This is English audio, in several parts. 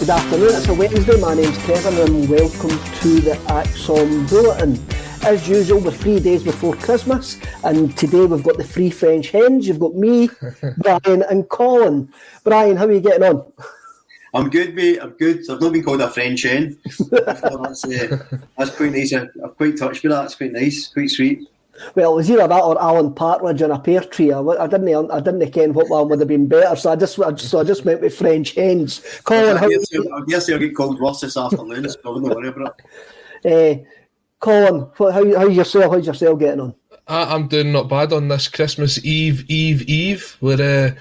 Good afternoon, it's a Wednesday, my name's Kevin and welcome to the ACSOM Bulletin. As usual, we're 3 days before Christmas and today we've got the three French hens. You've got me, Brian and Colin. Brian, how are you getting on? I'm good, mate, I'm good. I've not been called a French hen. That's quite nice. I'm quite touched with that, it's quite nice, quite sweet. Well, it was either that or Alan Partridge in a pear tree. I didn't ken what one would have been better, so I just went with French hens. Colin, I guess I'll get called worse this afternoon, so I wouldn't worry about it. Colin, how's yourself getting on? I'm doing not bad on this Christmas Eve. Where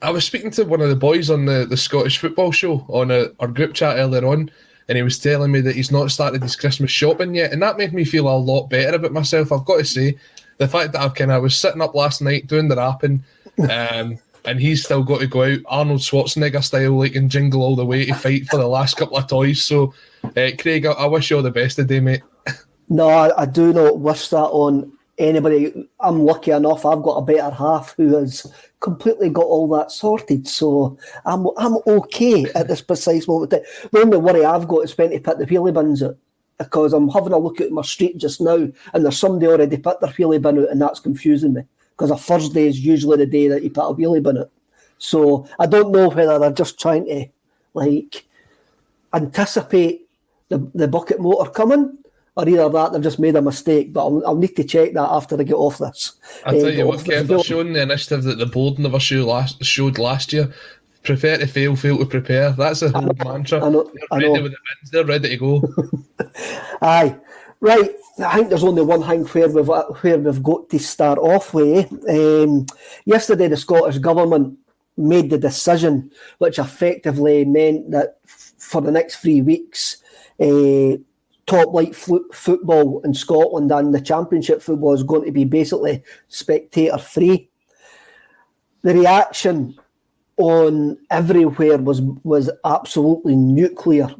I was speaking to one of the boys on the Scottish football show on our group chat earlier on, and he was telling me that he's not started his Christmas shopping yet, and that made me feel a lot better about myself. I've got to say, the fact that I was sitting up last night doing the rapping, and he's still got to go out Arnold Schwarzenegger style, like in Jingle All the Way, to fight for the last couple of toys. So, Craig, I wish you all the best today, mate. No, I do not wish that on anybody. I'm lucky enough, I've got a better half who has completely got all that sorted, so I'm okay at this precise moment. The only worry I've got is when to put the wheelie bins out, because I'm having a look at my street just now and there's somebody already put their wheelie bin out and that's confusing me, because a Thursday is usually the day that you put a wheelie bin out. So I don't know whether they're just trying to anticipate the bucket motor coming, or either that they've just made a mistake, but I'll need to check that after I get off this. I'll tell you what, Kev, they're showing the initiative that the board never showed last year. Prepare to fail to prepare. That's a whole mantra. They're ready with the bins, they're ready to go. Aye. Right, I think there's only one thing where we've got to start off with. Yesterday the Scottish Government made the decision, which effectively meant that for the next 3 weeks, top flight football in Scotland and the Championship football is going to be basically spectator free. The reaction on everywhere was absolutely nuclear.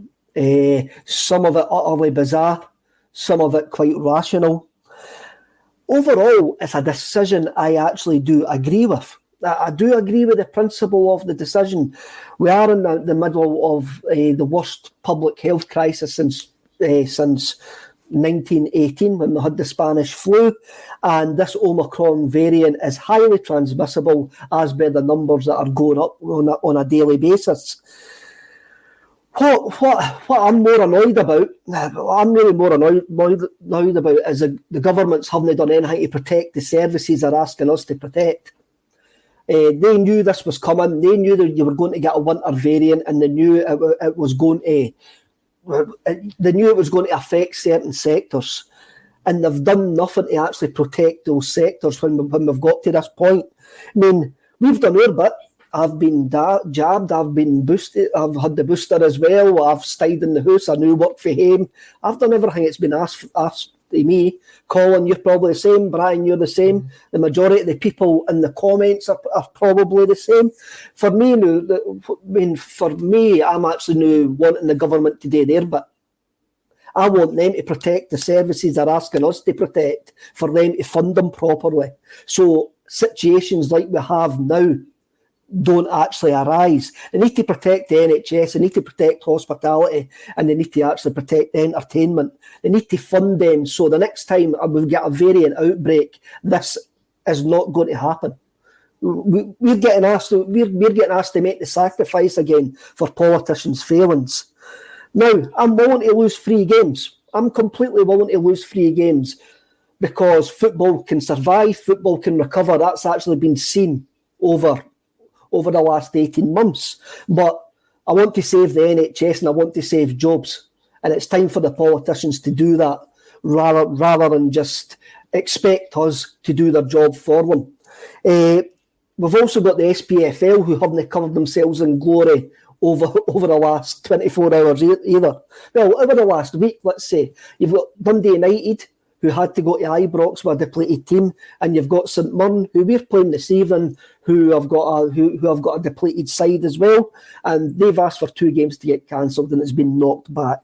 Some of it utterly bizarre, some of it quite rational. Overall, it's a decision I actually do agree with. I do agree with the principle of the decision. We are in the middle of the worst public health crisis since 1918, when we had the Spanish flu, and this Omicron variant is highly transmissible, as by the numbers that are going up on a daily basis. What I'm more annoyed about, I'm really more annoyed about, is the governments haven't done anything to protect the services they're asking us to protect. They knew this was coming. They knew that you were going to get a winter variant, and they knew it was going to affect certain sectors, and they've done nothing to actually protect those sectors when we've got to this point. I mean, we've done our bit. I've been jabbed, I've been boosted, I've had the booster as well, I've stayed in the house, I knew work for home. I've done everything that's been asked to me. Colin, you're probably the same. Brian, you're the same. The majority of the people in the comments are probably the same. For me, I'm actually now wanting the government to do their bit. I want them to protect the services they're asking us to protect, for them to fund them properly, so situations like we have now don't actually arise. They need to protect the NHS, they need to protect hospitality, and they need to actually protect entertainment. They need to fund them, so the next time we get a variant outbreak, this is not going to happen. We're getting asked to make the sacrifice again for politicians' failings. Now, I'm willing to lose 3 games. I'm completely willing to lose 3 games, because football can survive, football can recover. That's actually been seen over the last 18 months. But I want to save the NHS and I want to save jobs. And it's time for the politicians to do that, rather than just expect us to do their job for them. We've also got the SPFL, who haven't covered themselves in glory over the last 24 hours either. Well, over the last week, let's say. You've got Dundee United, who had to go to Ibrox with a depleted team, and you've got St Mirren, who we're playing this evening, who have got a depleted side as well, and they've asked for 2 games to get cancelled, and it's been knocked back.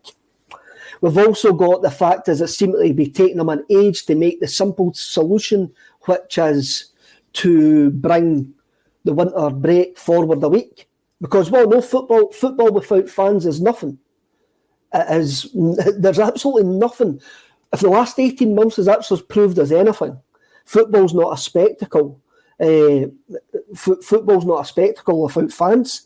We've also got the fact is it seemed to be taking them an age to make the simple solution, which is to bring the winter break forward a week. Because, well, no, football without fans is nothing. There's absolutely nothing. If the last 18 months has actually proved us anything, football's not a spectacle. Football's not a spectacle without fans.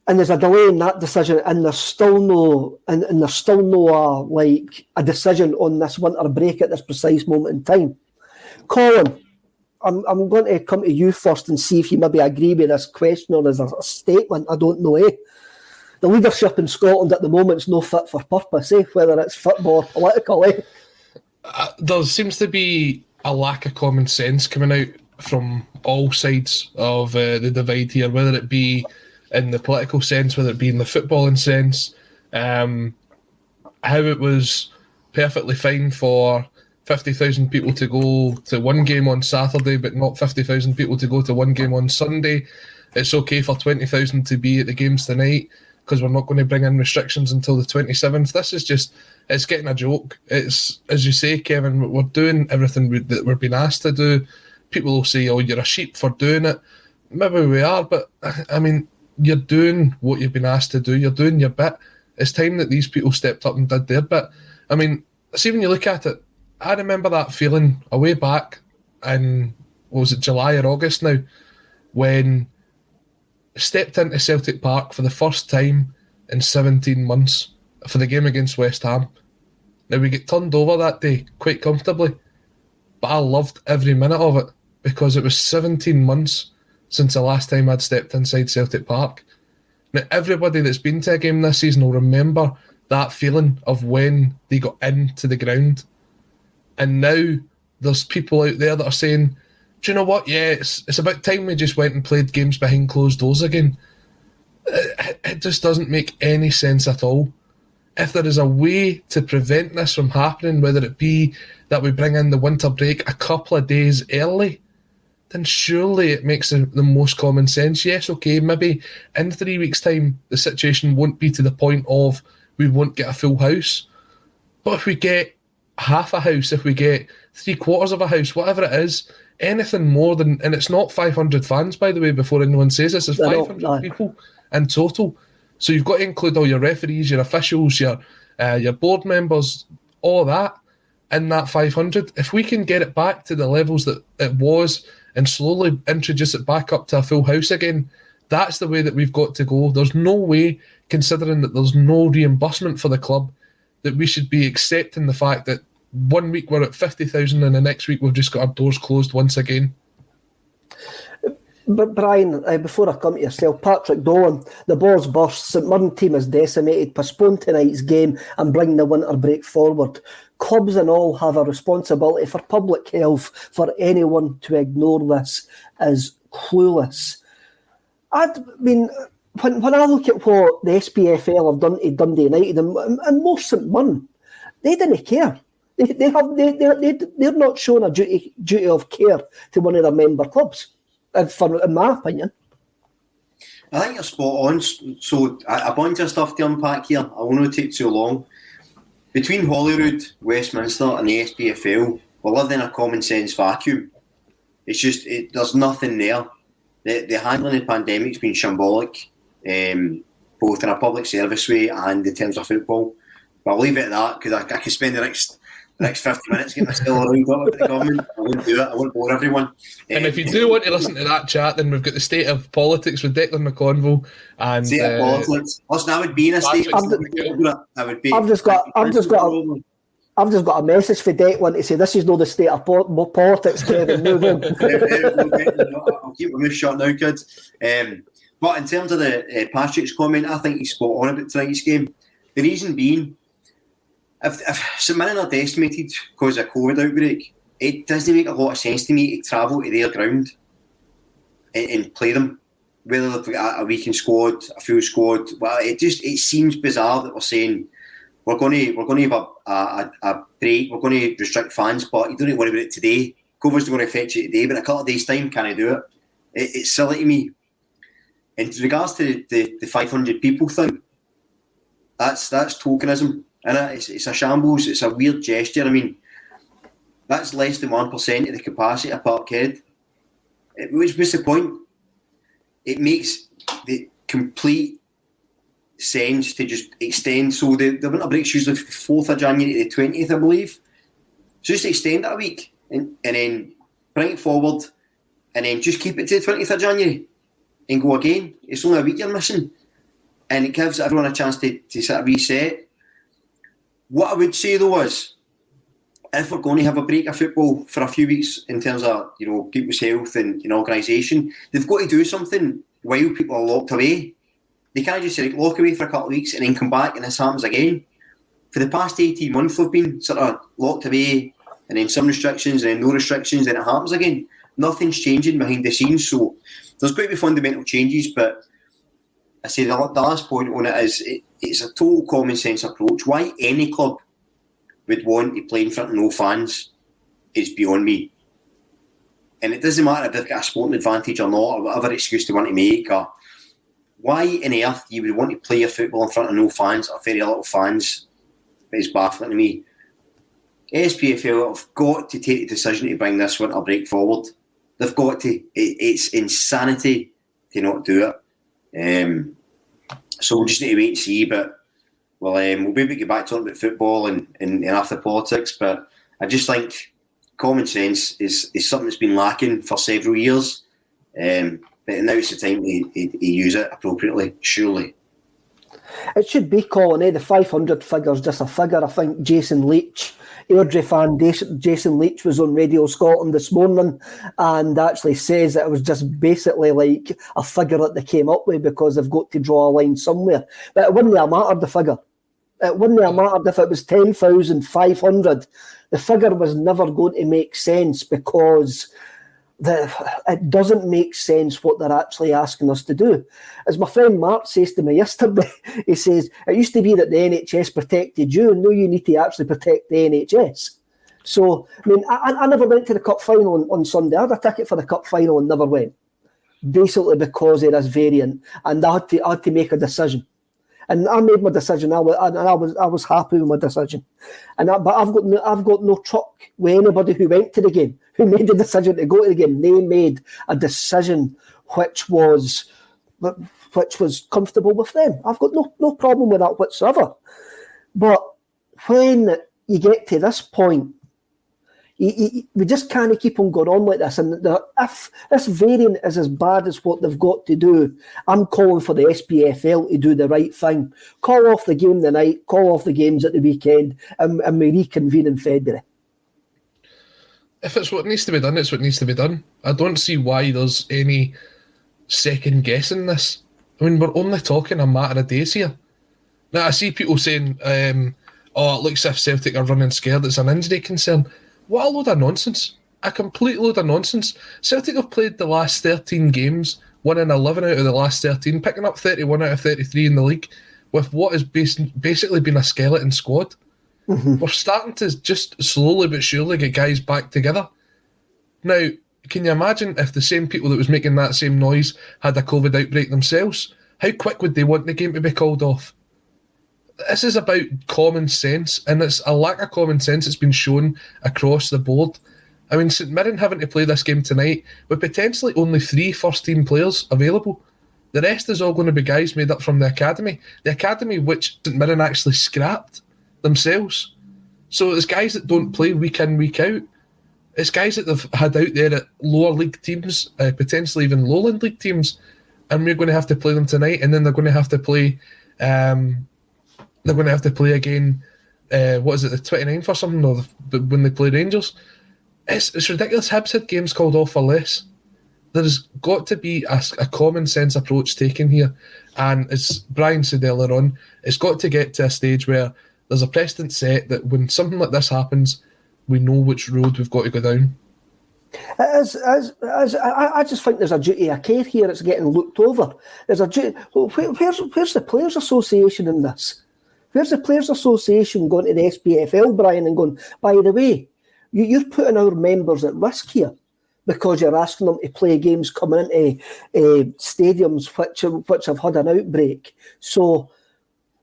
And there's a delay in that decision, and there's still no a decision on this winter break at this precise moment in time. Colin, I'm going to come to you first and see if you maybe agree with this question or as a statement. I don't know. The leadership in Scotland at the moment is no fit for purpose, whether it's football or political. There seems to be a lack of common sense coming out from all sides of the divide here, whether it be in the political sense, whether it be in the footballing sense. How it was perfectly fine for 50,000 people to go to one game on Saturday, but not 50,000 people to go to one game on Sunday. It's okay for 20,000 to be at the games tonight because we're not going to bring in restrictions until the 27th. This is just, it's getting a joke. It's, as you say, Kevin, we're doing everything that we're being asked to do. People will say, oh, you're a sheep for doing it. Maybe we are, but I mean, you're doing what you've been asked to do. You're doing your bit. It's time that these people stepped up and did their bit. I mean, see, when you look at it, I remember that feeling a way back in, what was it, July or August now, when I stepped into Celtic Park for the first time in 17 months for the game against West Ham. Now, we get turned over that day quite comfortably, but I loved every minute of it because it was 17 months since the last time I'd stepped inside Celtic Park. Now, everybody that's been to a game this season will remember that feeling of when they got into the ground. And now there's people out there that are saying, do you know what? Yeah, it's about time we just went and played games behind closed doors again. It just doesn't make any sense at all. If there is a way to prevent this from happening, whether it be that we bring in the winter break a couple of days early, then surely it makes the most common sense. Yes, okay, maybe in 3 weeks' time the situation won't be to the point of we won't get a full house. But if we get half a house, if we get 3/4 of a house, whatever it is, anything more than, and it's not 500 fans, by the way, before anyone says this, it's 500 people in total. So you've got to include all your referees, your officials, your board members, all that in that 500. If we can get it back to the levels that it was and slowly introduce it back up to a full house again, that's the way that we've got to go. There's no way, considering that there's no reimbursement for the club, that we should be accepting the fact that 1 week we're at 50,000 and the next week we've just got our doors closed once again. But Brian, before I come to yourself, Patrick Dolan, the balls burst, St Mirren team is decimated, postpone tonight's game and bring the winter break forward. Clubs and all have a responsibility for public health. For anyone to ignore this is clueless. I mean, when I look at what the SPFL have done to Dundee United and most St Mirren, they didn't care. They're not showing a duty of care to one of their member clubs, in my opinion. I think you're spot on. So a bunch of stuff to unpack here. I will not take too long. Between Holyrood, Westminster and the SPFL, we're living in a common sense vacuum. It's just, there's nothing there. The handling of the pandemic's been shambolic, both in a public service way and in terms of football. But I'll leave it at that because I could spend the next 50 minutes getting myself around up with the government. I won't do it. I won't bore everyone. And if you do want to listen to that chat, then we've got the state of politics with Declan McConville and state of politics. Listen, I would be in a state. I would be. I've just got a message for Declan to say this is not the state of politics, Kevin. Move on. I'll keep my mouth shut now, kids. But in terms of the Patrick's comment, I think he's spot on about tonight's game. The reason being, if St Mirren are decimated because of a COVID outbreak, it doesn't make a lot of sense to me to travel to their ground and play them. Whether they've got a weekend squad, a full squad, well, it seems bizarre that we're saying we're going to have a break, we're going to restrict fans, but you don't worry about it today. COVID's going to affect you today, but in a couple of days' time, can I do it? It's silly to me. And with regards to the 500 people thing, that's tokenism. And it's a shambles, it's a weird gesture. I mean, that's less than 1% of the capacity of Parkhead. Which was the point? It makes the complete sense to just extend. So the winter break's usually 4th of January to the 20th, I believe. So just extend it a week and then bring it forward and then just keep it to the 20th of January and go again. It's only a week you're missing. And it gives everyone a chance to sort of reset. What I would say though is, if we're going to have a break of football for a few weeks in terms of, people's health and organisation, they've got to do something while people are locked away. They can't just lock away for a couple of weeks and then come back and this happens again. For the past 18 months, we've been sort of locked away and then some restrictions and then no restrictions and it happens again. Nothing's changing behind the scenes, so there's going to be fundamental changes, but I say the last point on it is it's a total common sense approach. Why any club would want to play in front of no fans is beyond me. And it doesn't matter if they've got a sporting advantage or not, or whatever excuse they want to make, or why on earth you would want to play your football in front of no fans or very little fans. It's baffling to me. SPFL have got to take the decision to bring this winter break forward. They've got to. It's insanity to not do it. So we'll just need to wait and see, but we'll be able to get back talking about football and after politics, but I just think common sense is something that's been lacking for several years, but now it's the time to use it appropriately, surely. It should be, Colin, the 500 figure is just a figure. I think Jason Leach, Airdrie fan Jason Leach was on Radio Scotland this morning and actually says that it was just basically like a figure that they came up with because they've got to draw a line somewhere. But it wouldn't have mattered, the figure. It wouldn't have mattered if it was 10,500. The figure was never going to make sense because it doesn't make sense what they're actually asking us to do. As my friend Mark says to me yesterday, he says, it used to be that the NHS protected you, and now you need to actually protect the NHS. So, I mean, I never went to the cup final on Sunday. I had a ticket for the cup final and never went, basically because of this variant, and I had to make a decision. And I made my decision. I was happy with my decision. But I've got no truck with anybody who went to the game, who made the decision to go to the game. They made a decision which was comfortable with them. I've got no problem with that whatsoever. But when you get to this point, we just can't keep on going on like this. And if this variant is as bad as what they've got to do, I'm calling for the SPFL to do the right thing. Call off the game tonight, call off the games at the weekend, and we reconvene in February. If it's what needs to be done, it's what needs to be done. I don't see why there's any second guessing this. I mean, we're only talking a matter of days here. Now, I see people saying, it looks as if Celtic are running scared. It's an injury concern. What a load of nonsense. A complete load of nonsense. Celtic have played the last 13 games, winning 11 out of the last 13, picking up 31 out of 33 in the league, with what has basically been a skeleton squad. Mm-hmm. We're starting to just slowly but surely get guys back together. Now, can you imagine if the same people that was making that same noise had a COVID outbreak themselves? How quick would they want the game to be called off? This is about common sense, and it's a lack of common sense that's been shown across the board. I mean, St Mirren having to play this game tonight with potentially only 3 first-team players available. The rest is all going to be guys made up from the academy which St Mirren actually scrapped themselves. So it's guys that don't play week in, week out. It's guys that they've had out there at lower league teams, potentially even lowland league teams, and we're going to have to play them tonight, and then they're going to have to play... They're going to have to play again, the 29th or something, or when they play Rangers. It's ridiculous. Hibs had games called off for less. There's got to be a common sense approach taken here. And as Brian said earlier on, it's got to get to a stage where there's a precedent set that when something like this happens, we know which road we've got to go down. I just think there's a duty of care here that's getting looked over. There's a duty. Where's the Players Association in this? Where's the Players Association going to the SPFL, Brian, and going, by the way, you're putting our members at risk here because you're asking them to play games coming into stadiums which have had an outbreak. So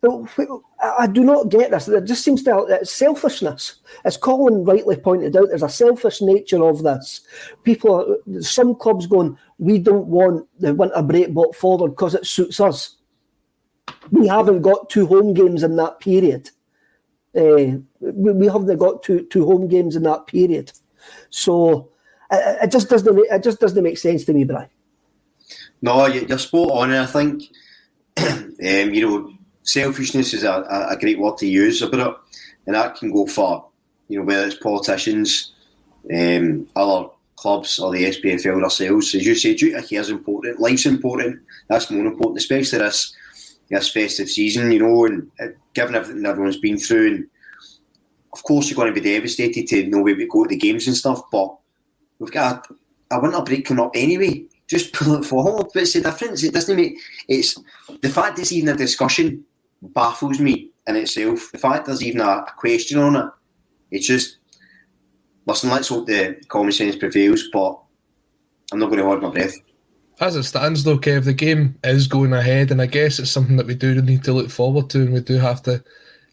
I do not get this. It just seems to it's selfishness. As Colin rightly pointed out, there's a selfish nature of this. Some clubs going, we don't want the winter break brought forward because it suits us. We haven't got 2 home games in that period. We haven't got two home games in that period. So it just doesn't make sense to me, Brian. No, you're spot on, and I think selfishness is a great word to use about it, and that can go for whether it's politicians, other clubs, or the SPFL themselves. As you say, duty of care is important, life's important. That's more important, especially this festive season, and given everything everyone's been through. And of course, you're going to be devastated to know where we go to the games and stuff, but we've got a winter break coming up anyway. Just pull it forward. But it's the difference. It doesn't make it's the fact it's even a discussion baffles me in itself. The fact there's even a question on it. It's just listen. Let's hope the common sense prevails. But I'm not going to hold my breath. As it stands, though, Kev, the game is going ahead, and I guess it's something that we do need to look forward to, and we do have to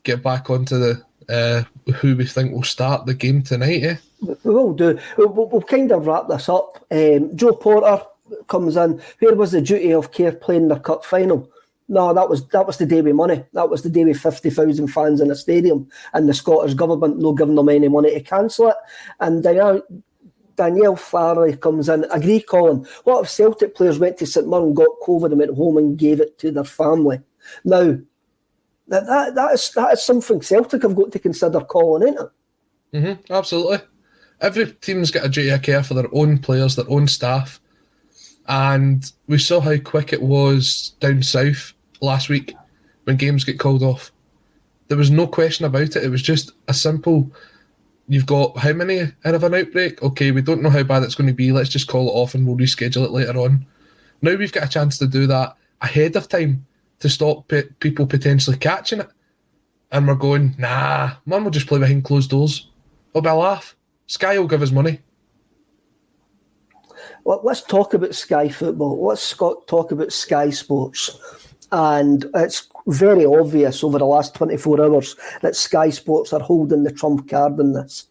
get back onto the who we think will start the game tonight. We will do. We'll kind of wrap this up. Joe Porter comes in. Where was the duty of care playing their cup final? No, that was the day with money. That was the day with 50,000 fans in the stadium, and the Scottish Government no giving them any money to cancel it. And Danielle Farley comes in. Agree, Colin. What if Celtic players went to St Mirren, got COVID and went home and gave it to their family? Now, that is something Celtic have got to consider, Colin, ain't it? Absolutely. Every team's got a duty of care for their own players, their own staff. And we saw how quick it was down south last week when games get called off. There was no question about it. It was just a simple, you've got how many out of an outbreak? Okay, we don't know how bad it's going to be. Let's just call it off and we'll reschedule it later on. Now we've got a chance to do that ahead of time to stop people potentially catching it. And we're going, nah, man, we'll just play behind closed doors. It'll be a laugh. Sky will give us money. Well, let's talk about Sky Football. Let's talk about Sky Sports. And it's very obvious over the last 24 hours that Sky Sports are holding the trump card in this.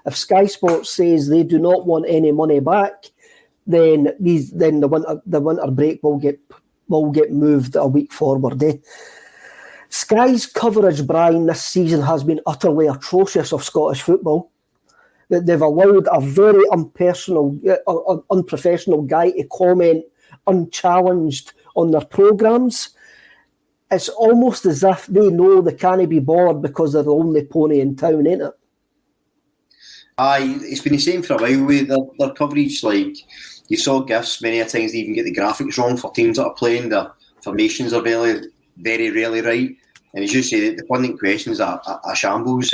If Sky Sports says they do not want any money back, then the winter break will get moved a week forward. Sky's coverage, Brian, this season has been utterly atrocious of Scottish football. They've allowed a very unprofessional guy to comment unchallenged on their programmes. It's almost as if they know they can't be bored because they're the only pony in town, ain't it? Aye, it's been the same for a while with their coverage. Like, you saw GIFs many a times they even get the graphics wrong for teams that are playing. Their formations are very, very rarely right. And as you say, the pundit questions are shambles.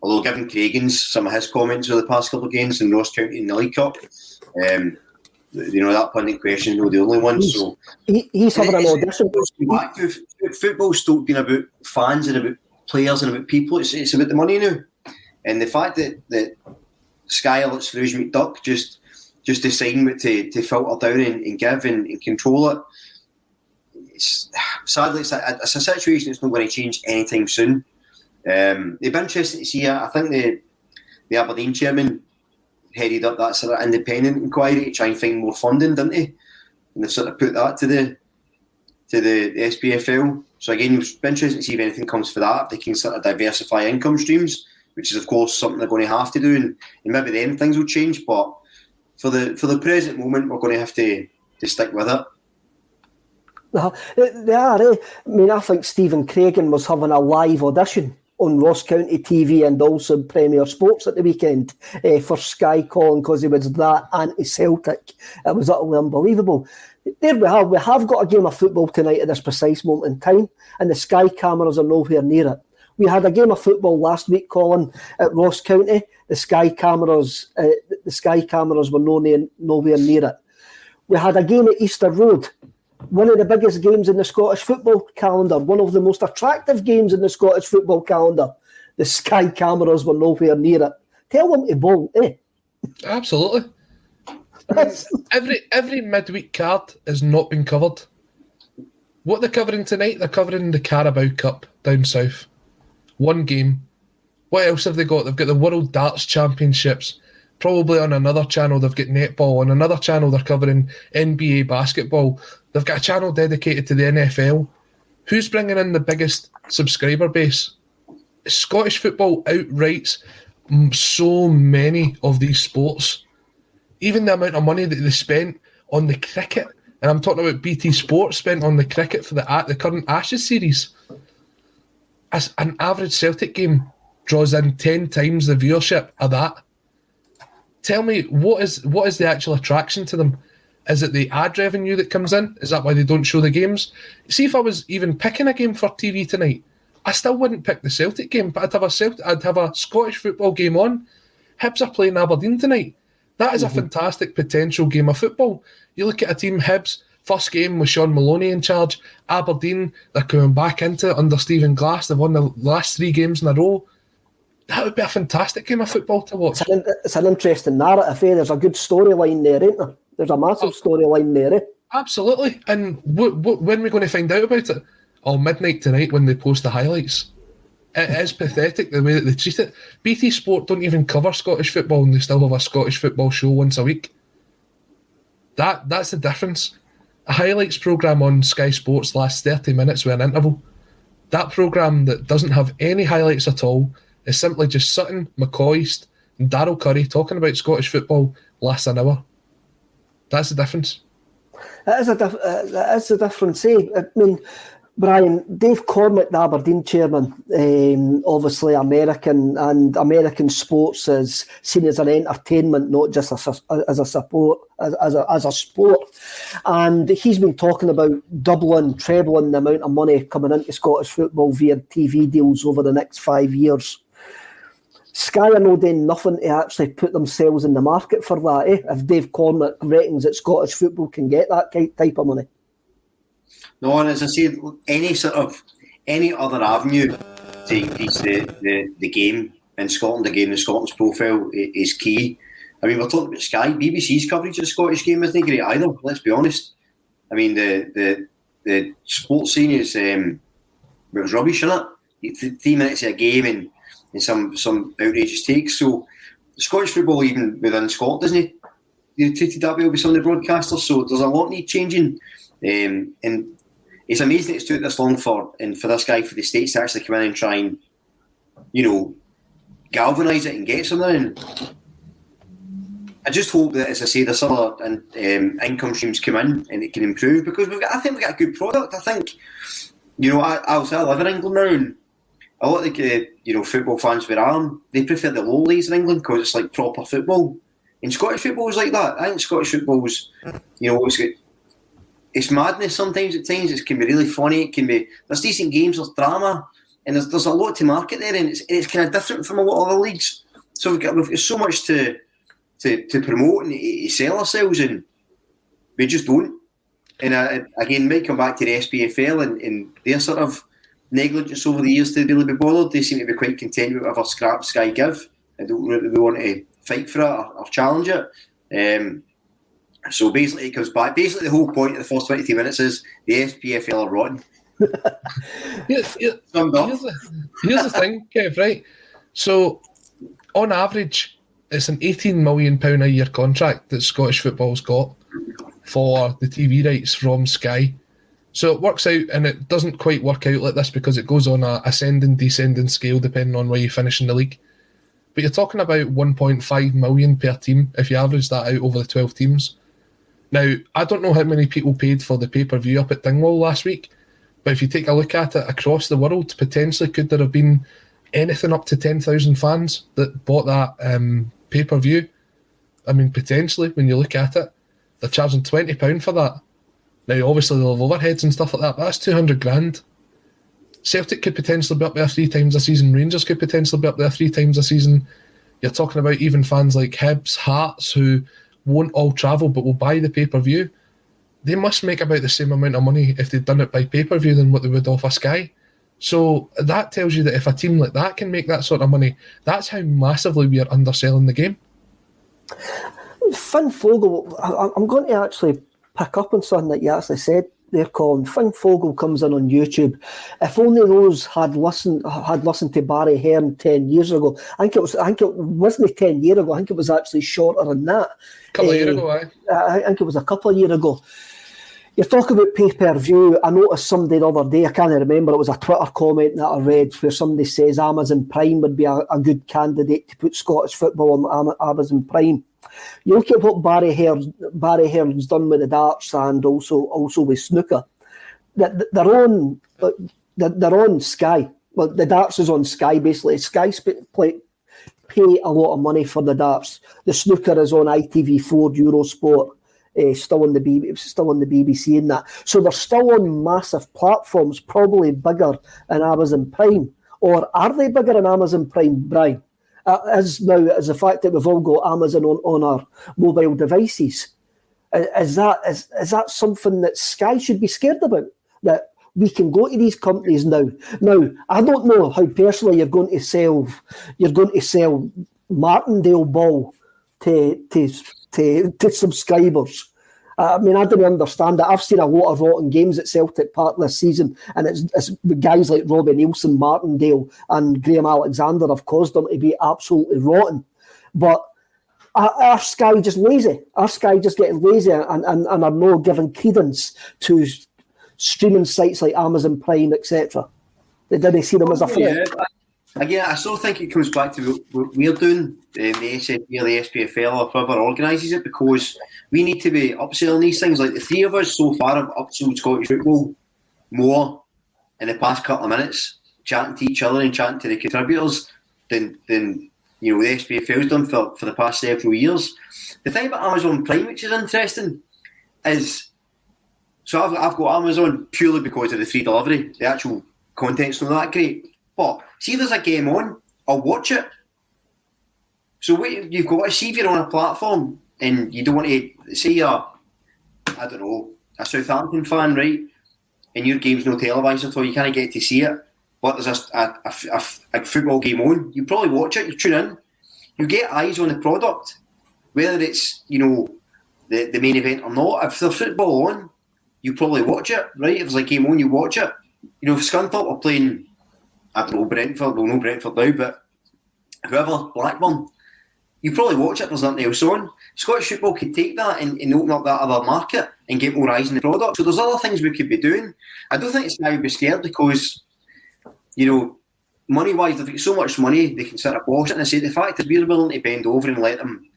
Although given Cragen's some of his comments over the past couple of games in Ross County in the League Cup, that pundit question, no, the only one. So he's having an audition. Football's still been about fans and about players and about people. It's about the money now, and the fact that Sky lets Rouge McDuck just deciding what to filter down and give and control it. Sadly, it's a situation that's not going to change anytime soon. It'd be interesting to see. I think the Aberdeen chairman headed up that sort of independent inquiry to try and find more funding, didn't he? And they've sort of put that to the SPFL. So again, it'd be interesting to see if anything comes for that. If they can sort of diversify income streams, which is of course something they're going to have to do, and maybe then things will change. But for the present moment, we're going to have to stick with it. They are. I mean, I think Stephen Cragen was having a live audition on Ross County TV and also Premier Sports at the weekend for Sky Colin because he was that anti-Celtic. It was utterly unbelievable. There we have. We have got a game of football tonight at this precise moment in time, and the Sky cameras are nowhere near it. We had a game of football last week, Colin, at Ross County. The Sky cameras were nowhere near it. We had a game at Easter Road. One of the biggest games in the Scottish football calendar, one of the most attractive games in the Scottish football calendar. The Sky cameras were nowhere near it. Tell them to bolt, eh? Absolutely. Every midweek card has not been covered. What they're covering tonight, they're covering the Carabao Cup down south. One game. What else have they got? They've got the World Darts Championships. Probably on another channel they've got netball. On another channel they're covering NBA basketball. They've got a channel dedicated to the NFL. Who's bringing in the biggest subscriber base? Scottish football outrights so many of these sports. Even the amount of money that they spent on the cricket, and I'm talking about BT Sport spent on the cricket for the current Ashes series. As an average Celtic game draws in 10 times the viewership of that. Tell me, what is the actual attraction to them? Is it the ad revenue that comes in? Is that why they don't show the games? See, if I was even picking a game for TV tonight, I still wouldn't pick the Celtic game, but I'd have a Scottish football game on. Hibs are playing Aberdeen tonight. That is a fantastic potential game of football. You look at a team, Hibs, first game with Sean Maloney in charge. Aberdeen, they're coming back into it under Stephen Glass. They've won the last 3 games in a row. That would be a fantastic game of football to watch. It's an interesting narrative, eh? There's a good storyline there, ain't there? There's a massive storyline there, eh? Absolutely. And when are we going to find out about it? Oh, midnight tonight when they post the highlights. It is pathetic the way that they treat it. BT Sport don't even cover Scottish football and they still have a Scottish football show once a week. That's the difference. A highlights programme on Sky Sports lasts 30 minutes with an interval. That programme that doesn't have any highlights at all is simply just Sutton, McCoist and Darryl Curry talking about Scottish football lasts an hour. That's the difference. It is a difference, eh? I mean, Brian, Dave Cormack, the Aberdeen chairman, obviously American, and American sports is seen as an entertainment, not just as a sport. And he's been talking about trebling the amount of money coming into Scottish football via TV deals over the next 5 years. Sky are not doing nothing to actually put themselves in the market for that, eh? If Dave Cormack reckons that Scottish football can get that type of money. No, and as I said, any other avenue to increase the game in Scotland, the Scotland's profile is key. I mean, we're talking about Sky. BBC's coverage of the Scottish game isn't great either, let's be honest. I mean, the sports scene is it was rubbish, isn't it? 3 minutes of a game and some outrageous takes. So Scottish football, even within Scotland, isn't it? Treated that way with some of the broadcasters. So there's a lot need changing. And it's amazing it's took this long for this guy for the States to actually come in and try and, galvanise it and get something. And I just hope that, as I say, there's other income streams come in and it can improve, because I think we've got a good product. I think, I live in England now, and a lot of the football fans where I am, they prefer the low leagues in England because it's like proper football. And Scottish football is like that. I think Scottish football is, it's madness sometimes at times. It can be really funny. There's decent games, there's drama, and there's a lot to market there, and it's kind of different from a lot of other leagues. So we've got so much to promote and to sell ourselves, and we just don't. And again, might come back to the SPFL and their sort of negligence over the years to really be bothered. They seem to be quite content with whatever scrap Sky give. They don't really want to fight for it or challenge it. So basically, it comes back. Basically, the whole point of the first 23 minutes is the SPFL are rotten. Here's the thing, Kev, right? So, on average, it's an £18 million a year contract that Scottish football's got for the TV rights from Sky. So it works out, and it doesn't quite work out like this because it goes on a ascending, descending scale depending on where you finish in the league. But you're talking about 1.5 million per team if you average that out over the 12 teams. Now, I don't know how many people paid for the pay-per-view up at Dingwall last week, but if you take a look at it across the world, potentially could there have been anything up to 10,000 fans that bought that pay-per-view? I mean, potentially, when you look at it, they're charging £20 for that. Now, obviously, they'll have overheads and stuff like that, but that's 200 grand. Celtic could potentially be up there 3 times a season. Rangers could potentially be up there 3 times a season. You're talking about even fans like Hibs, Hearts, who won't all travel but will buy the pay-per-view. They must make about the same amount of money if they'd done it by pay-per-view than what they would off a Sky. So that tells you that if a team like that can make that sort of money, that's how massively we are underselling the game. Finn Fogel, I'm going to actually pick up on something that you actually said there, Colin. Finn Fogel comes in on YouTube. If only those had listened to Barry Hearn 10 years ago. I think it wasn't 10 years ago. I think it was actually shorter than that. A couple of years ago, I think it was a couple of years ago. You talk about pay-per-view. I noticed somebody the other day, I can't remember, it was a Twitter comment that I read where somebody says Amazon Prime would be a good candidate to put Scottish football on Amazon Prime. You look at what Barry Hearn's done with the darts and also with snooker. They're on Sky. Well, the darts is on Sky basically. Sky pay a lot of money for the darts. The snooker is on ITV4, Eurosport. Still on the BBC and that. So they're still on massive platforms, probably bigger than Amazon Prime. Or are they bigger than Amazon Prime, Brian? As the fact that we've all got Amazon on our mobile devices. Is that something that Sky should be scared about? That we can go to these companies now. Now, I don't know how personally you're going to sell Martindale Ball to subscribers. I mean, I didn't understand it. I've seen a lot of rotten games at Celtic Park this season, and it's guys like Robbie Nielsen, Martindale, and Graham Alexander have caused them to be absolutely rotten. But our Sky just lazy. Our Sky just getting lazy and are not giving credence to streaming sites like Amazon Prime, etc. They didn't see them as a threat. Again, I still think it comes back to what we're doing, the SFP or the SPFL or whoever organises it, because we need to be upselling these things. Like the three of us so far have upsold Scottish football more in the past couple of minutes, chatting to each other and chatting to the contributors than the SPFL's done for the past several years. The thing about Amazon Prime, which is interesting, is so I've got Amazon purely because of the free delivery. The actual content's not that great. But see if there's a game on, I'll watch it. So what you've got to see if you're on a platform and you don't want to say you're, I don't know, a Southampton fan, right? And your game's no televised at all, you can't get to see it. But there's a football game on, you probably watch it, you tune in, you get eyes on the product, whether it's, the main event or not. If there's football on, you probably watch it, right? If there's a game on, you watch it. If Scunthorpe are playing, I don't know, Brentford, well, no Brentford now, but whoever, Blackburn, you probably watch it, there's nothing else on. Scottish football could take that and open up that other market and get more eyes on the product. So there's other things we could be doing. I don't think Sky would be scared because, money-wise, they've got so much money, they can sort of boss it. And I say the fact is we're willing to bend over and let them,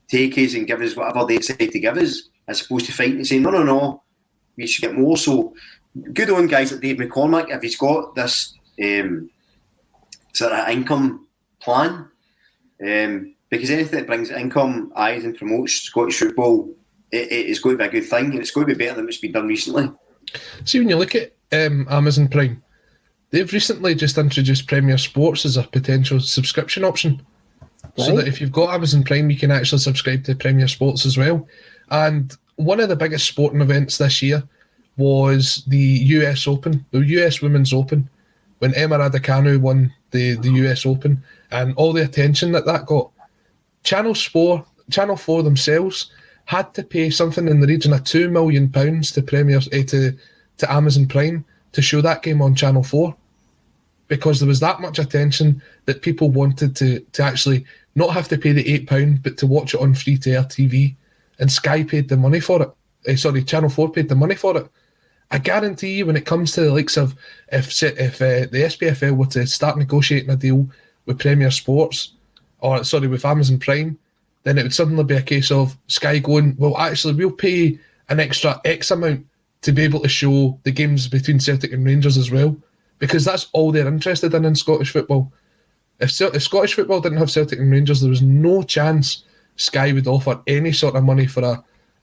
take us and give us whatever they decide to give us, as opposed to fighting and saying, no, we should get more. So good on guys like Dave McCormick, if he's got this sort of income plan, because anything that brings income, eyes and promotes Scottish football, it is going to be a good thing, and it's going to be better than what's been done recently. See, when you look at Amazon Prime, they've recently just introduced Premier Sports as a potential subscription option. Right. So that if you've got Amazon Prime, you can actually subscribe to Premier Sports as well. And one of the biggest sporting events this year was the US Open, the US Women's Open, when Emma Raducanu won the US Open, and all the attention that got. Channel 4 themselves had to pay something in the region of £2 million to Amazon Prime to show that game on Channel 4, because there was that much attention that people wanted to actually not have to pay the £8, but to watch it on free-to-air TV, and Sky paid the money for it. Channel 4 paid the money for it. I guarantee you, when it comes to the likes of if the SPFL were to start negotiating a deal with Premier Sports, with Amazon Prime, then it would suddenly be a case of Sky going, well, actually, we'll pay an extra X amount to be able to show the games between Celtic and Rangers as well, because that's all they're interested in Scottish football. If Scottish football didn't have Celtic and Rangers, there was no chance Sky would offer any sort of money for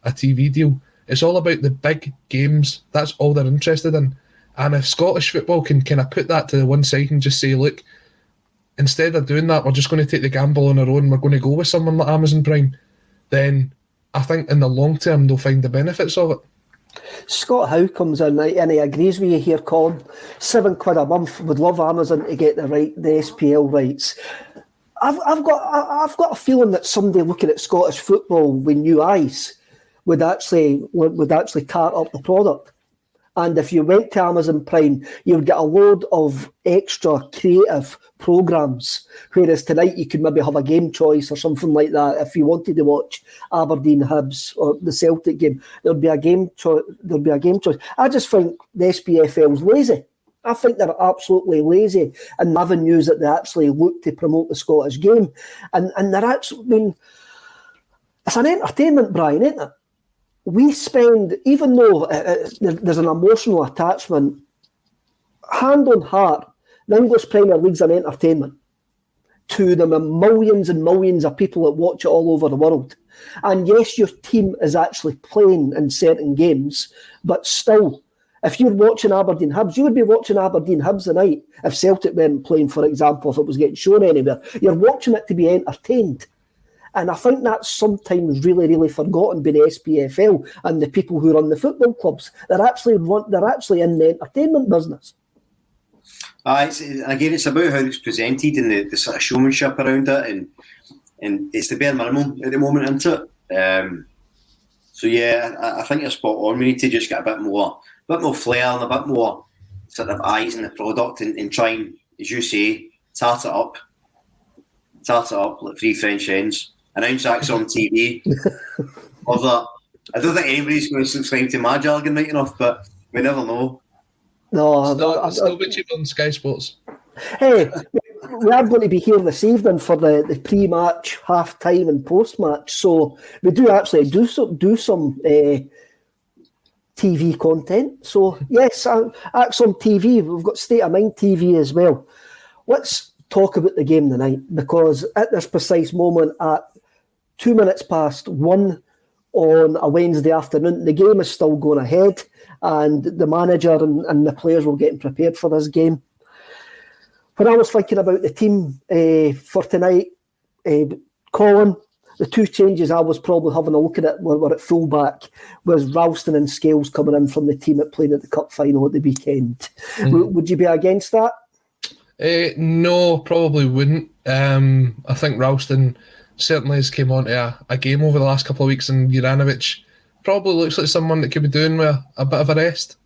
a TV deal. It's all about the big games. That's all they're interested in. And if Scottish football can kind of put that to the one side and just say, look, instead of doing that, we're just going to take the gamble on our own, we're going to go with someone like Amazon Prime, then I think in the long term they'll find the benefits of it. Scott Howe comes in and he agrees with you here, Colin. £7 a month, would love Amazon to get the SPL rights. I've got a feeling that somebody looking at Scottish football with new eyes would actually tart up the product. And if you went to Amazon Prime, you would get a load of extra creative programmes. Whereas tonight you could maybe have a game choice or something like that. If you wanted to watch Aberdeen Hibs or the Celtic game, there'd be a game choice. I just think the SPFL's lazy. I think they're absolutely lazy in avenues that they actually look to promote the Scottish game. And they're actually, I mean, it's an entertainment, Brian, isn't it? We spend, even though there's an emotional attachment, hand on heart, the English Premier League's an entertainment to the millions and millions of people that watch it all over the world. And yes, your team is actually playing in certain games, but still, if you're watching Aberdeen Hibs, you would be watching Aberdeen Hibs tonight if Celtic weren't playing, for example, if it was getting shown anywhere. You're watching it to be entertained. And I think that's sometimes really, really forgotten by the SPFL and the people who run the football clubs. They're actually in the entertainment business. It's about how it's presented and the sort of showmanship around it, and it's the bare minimum at the moment, isn't it? So yeah, I think you're spot on. We need to just get a bit more flair and a bit more sort of eyes in the product and try and, as you say, tart it up like three French hens. Announce ACSOM TV. Love that. I don't think anybody's going to subscribe to my jargon right enough, but we never know. No, still be cheap on Sky Sports. Hey, we are going to be here this evening for the pre-match, half-time and post-match, so we do actually do some TV content. So yes, ACSOM TV, we've got State of Mind TV as well. Let's talk about the game tonight, because at this precise moment at 2 minutes past 1 on a Wednesday afternoon, the game is still going ahead, and the manager and the players were getting prepared for this game. When I was thinking about the team for tonight, Colin, the two changes I was probably having a look at it were at full-back, was Ralston and Scales coming in from the team that played at the Cup final at the weekend. Would you be against that? No, probably wouldn't. I think Ralston certainly has came on to a game over the last couple of weeks, and Juranovic probably looks like someone that could be doing with a bit of a rest.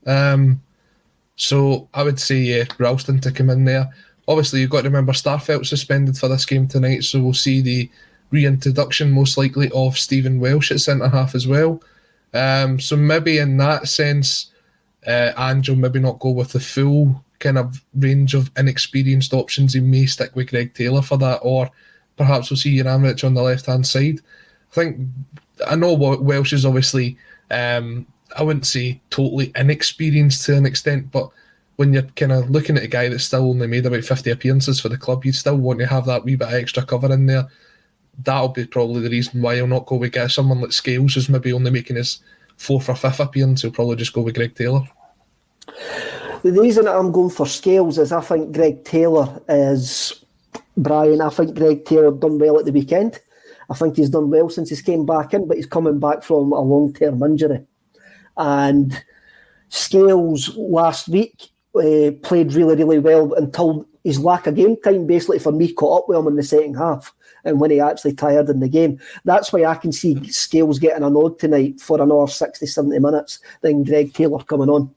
So I would say Ralston to come in there. Obviously, you've got to remember Starfelt's suspended for this game tonight, so we'll see the reintroduction most likely of Stephen Welsh at centre-half as well. So maybe in that sense, Ange will maybe not go with the full kind of range of inexperienced options. He may stick with Greg Taylor for that, or perhaps we'll see Juranovic on the left-hand side. I know Welsh is obviously, I wouldn't say totally inexperienced to an extent, but when you're kind of looking at a guy that's still only made about 50 appearances for the club, you still want to have that wee bit of extra cover in there. That'll be probably the reason why he'll not go with someone like Scales, who's maybe only making his 4th or 5th appearance. He'll probably just go with Greg Taylor. The reason that I'm going for Scales is I think Greg Taylor is... Brian, I think Greg Taylor done well at the weekend. I think he's done well since he's came back in, but he's coming back from a long-term injury. And Scales last week played really, really well until his lack of game time, basically, for me, caught up with him in the second half. And when he actually tired in the game. That's why I can see Scales getting a nod tonight for another 60, 70 minutes, then Greg Taylor coming on.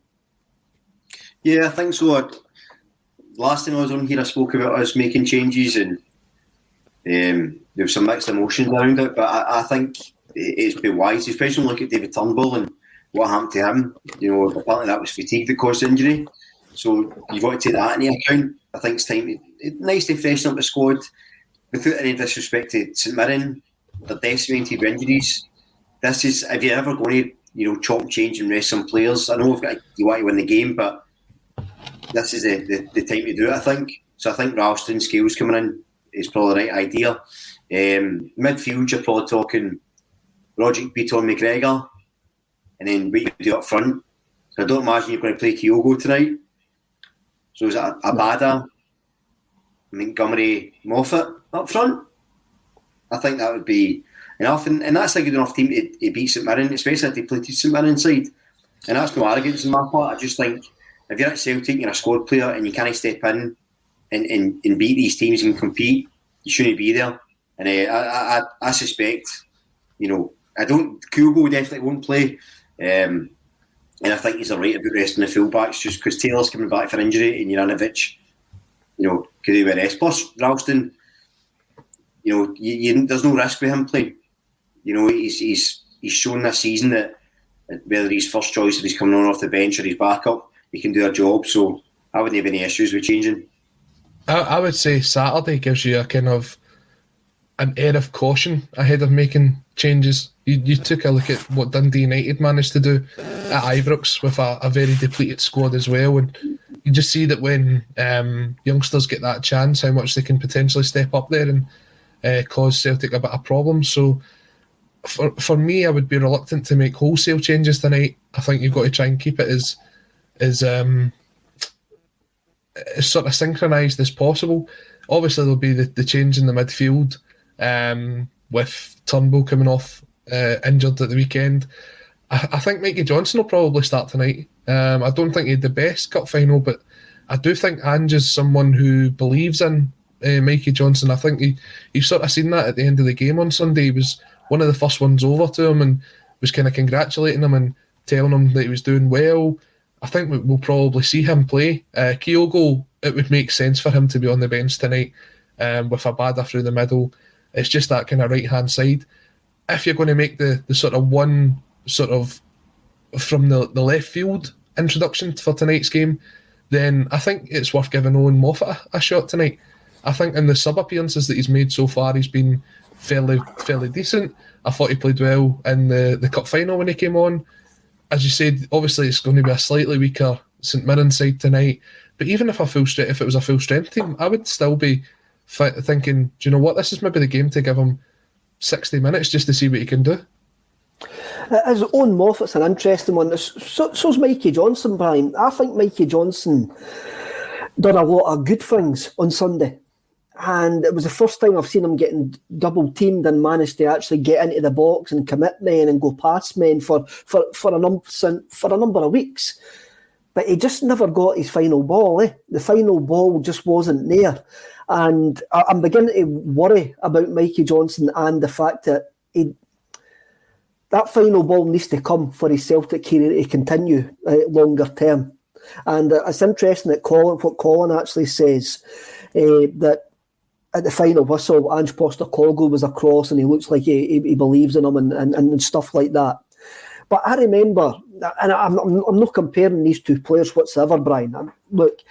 Yeah, I think so. Last time I was on here, I spoke about us making changes, and there was some mixed emotions around it, but I think it's been wise, especially look at David Turnbull and what happened to him. You know, apparently that was fatigue that caused injury. So you've got to take that into account. I think it's time nice to freshen up the squad. Without any disrespect to St Mirren, they're decimated with injuries. This is, if you're ever going to, chop and change and rest some players, I know you want to win the game, but this is the time to do it, I think. So I think Ralston, Scales coming in is probably the right idea. Midfield, you're probably talking Rogic, Beaton, McGregor, and then what you do up front. So I don't imagine you're going to play Kyogo tonight. So is it Abada, Montgomery, Moffat up front? I think that would be enough, and that's a good enough team to beat St Mirren, especially if they play St Mirren side. And that's no arrogance on my part. I just think if you're at Celtic, you're a squad player and you can't step in and beat these teams and compete, you shouldn't be there. And I suspect, Kyogo definitely won't play. And I think he's right about resting the fullbacks just because Taylor's coming back for injury and Juranovic, could do with rest. Plus, Ralston, there's no risk with him playing. He's shown this season that whether he's first choice or he's coming on off the bench or he's backup, he can do a job. So I wouldn't have any issues with changing. I would say Saturday gives you a kind of an air of caution ahead of making changes. You took a look at what Dundee United managed to do at Ibrox with a very depleted squad as well, and you just see that when youngsters get that chance, how much they can potentially step up there and cause Celtic a bit of problems. So for me, I would be reluctant to make wholesale changes tonight. I think you've got to try and keep it as sort of synchronised as possible. Obviously, there'll be the change in the midfield with Turnbull coming off injured at the weekend. I think Mikey Johnson will probably start tonight. I don't think he had the best cup final, but I do think Ange is someone who believes in Mikey Johnson. I think you've sort of seen that at the end of the game on Sunday. He was one of the first ones over to him and was kind of congratulating him and telling him that he was doing well. I think we'll probably see him play. Kyogo, it would make sense for him to be on the bench tonight with Abada through the middle. It's just that kind of right-hand side. If you're going to make the sort of one sort of from the left field introduction for tonight's game, then I think it's worth giving Owen Moffat a shot tonight. I think in the sub-appearances that he's made so far, he's been fairly decent. I thought he played well in the cup final when he came on. As you said, obviously it's going to be a slightly weaker St Mirren side tonight. But even if it was a full strength team, I would still be thinking, do you know what? This is maybe the game to give him 60 minutes just to see what he can do. His own Moffat's an interesting one. So's Mikey Johnson, Brian. I think Mikey Johnson did a lot of good things on Sunday. And it was the first time I've seen him getting double teamed and managed to actually get into the box and commit men and go past men for a number of weeks. But he just never got his final ball. The final ball just wasn't there. And I'm beginning to worry about Mikey Johnson and the fact that that final ball needs to come for his Celtic career to continue longer term. And it's interesting that what Colin actually says, that at the final whistle, Ange Postecoglou was across and he looks like he believes in him and stuff like that. But I remember, and I'm not comparing these two players whatsoever, Brian. Look,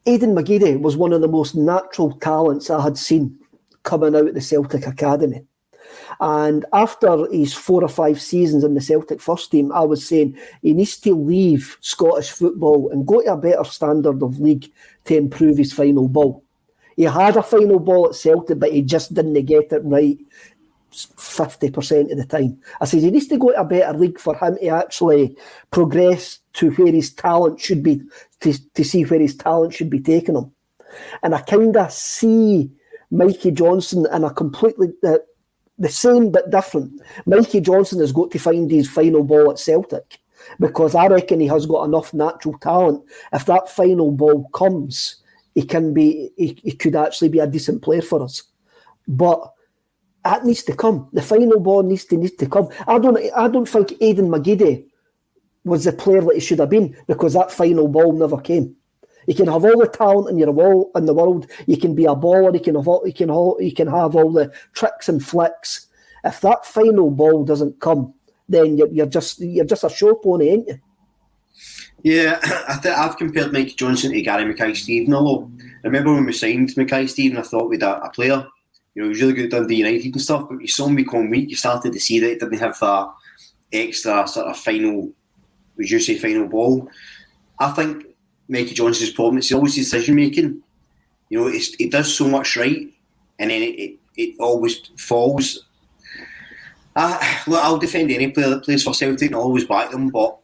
Aidan McGeady was one of the most natural talents I had seen coming out of the Celtic Academy. And after his 4 or 5 seasons in the Celtic first team, I was saying he needs to leave Scottish football and go to a better standard of league to improve his final ball. He had a final ball at Celtic, but he just didn't get it right 50% of the time. I said he needs to go to a better league for him to actually progress to where his talent should be, to see where his talent should be taking him. And I kind of see Mikey Johnson in a completely the same but different. Mikey Johnson has got to find his final ball at Celtic, because I reckon he has got enough natural talent. If that final ball comes, he could actually be a decent player for us. But that needs to come. The final ball needs to come. I don't think Aidan McGeady was the player that he should have been, because that final ball never came. You can have all the talent in the world. You can be a baller. You can have all the tricks and flicks. If that final ball doesn't come, then you're just a show pony, ain't you? Yeah, I've compared Mikey Johnson to Gary Mackay-Steven a lot. I remember when we signed Mackay-Steven, I thought we'd a player. He was really good at Dundee United and stuff, but you saw him week on week, you started to see that he didn't have that extra sort of final ball. I think Mikey Johnson's problem is always decision making. He does so much right, and then it always falls. I'll defend any player that plays for Celtic and I'll always back them, but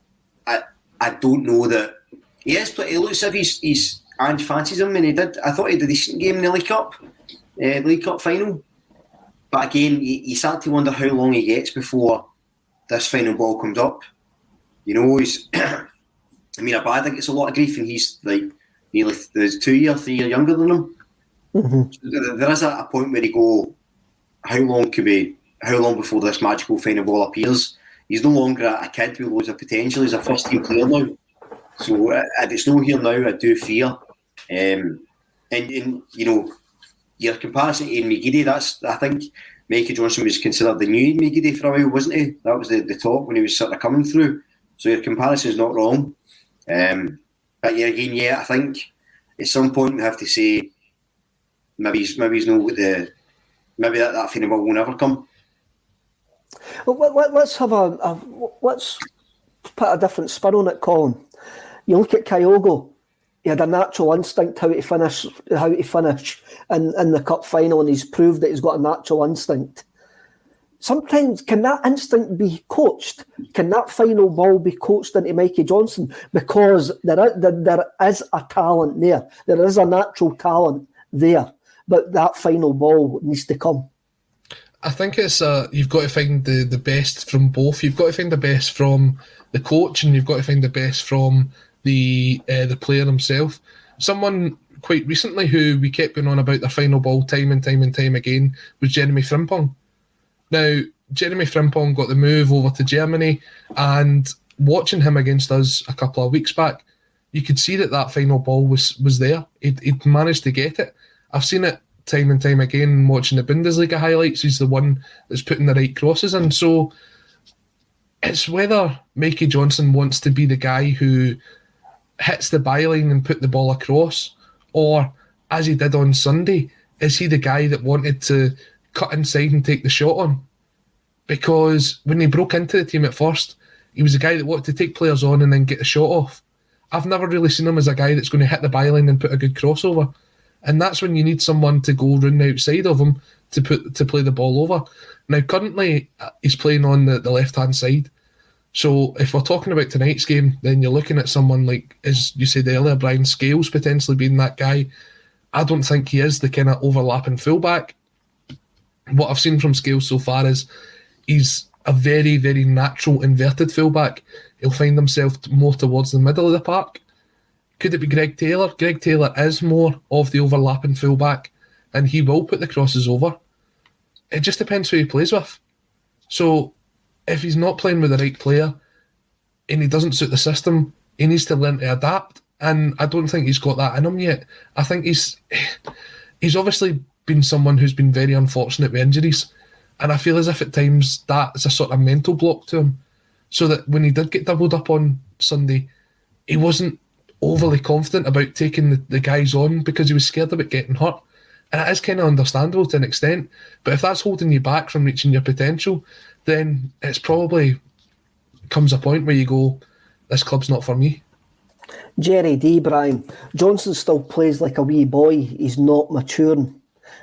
I don't know that he is. It looks as if he's Ange fancies him, and he did. I thought he had a decent game in the League Cup final. But again, you start to wonder how long he gets before this final ball comes up. He's. Abada gets a lot of grief, and he's like nearly 3 years younger than him. Mm-hmm. So there is a point where you go, how long before this magical final ball appears? he's no longer a kid with loads of potential. He's a first-team player now. So if it's not here now, I do fear. And you know, your comparison to Ian McGeady, I think Mikey Johnson was considered the new Ian McGeady for a while, wasn't he? That was the top when he was sort of coming through. So your comparison is not wrong. But yeah, again, I think at some point we have to say maybe he's not with maybe that final ball will never come. Well, let's have let's put a different spin on it, Colin. You look at Kyogo. He had a natural instinct how to finish in the cup final, and he's proved that he's got a natural instinct. Sometimes, can that instinct be coached? Can that final ball be coached into Mikey Johnson? Because there is a talent there. There is a natural talent there, but that final ball needs to come. I think it's you've got to find the best from both. You've got to find the best from the coach, and you've got to find the best from the player himself. Someone quite recently who we kept going on about their final ball time and time again was Jeremy Frimpong. Now, Jeremy Frimpong got the move over to Germany, and watching him against us a couple of weeks back, you could see that final ball was there. He'd managed to get it. I've seen it time and time again watching the Bundesliga highlights. He's the one that's putting the right crosses in. So it's whether Mikey Johnson wants to be the guy who hits the byline and put the ball across, or, as he did on Sunday, is he the guy that wanted to cut inside and take the shot on? Because when he broke into the team at first, he was a guy that wanted to take players on and then get the shot off. I've never really seen him as a guy that's going to hit the byline and put a good crossover. And that's when you need someone to go round the outside of him to play the ball over. Now, currently, he's playing on the left-hand side. So if we're talking about tonight's game, then you're looking at someone like, as you said earlier, Brian Scales potentially being that guy. I don't think he is the kind of overlapping fullback. What I've seen from Scales so far is he's a very, very natural inverted fullback. He'll find himself more towards the middle of the park. Could it be Greg Taylor? Greg Taylor is more of the overlapping fullback, and he will put the crosses over. It just depends who he plays with. So if he's not playing with the right player and he doesn't suit the system, he needs to learn to adapt. And I don't think he's got that in him yet. I think he's obviously been someone who's been very unfortunate with injuries. And I feel as if at times that's a sort of mental block to him. So that when he did get doubled up on Sunday, he wasn't overly confident about taking the guys on because he was scared about getting hurt. And it is kind of understandable to an extent. But if that's holding you back from reaching your potential, then it's probably comes a point where you go, this club's not for me. Jerry D, Brian, Johnson still plays like a wee boy. He's not maturing.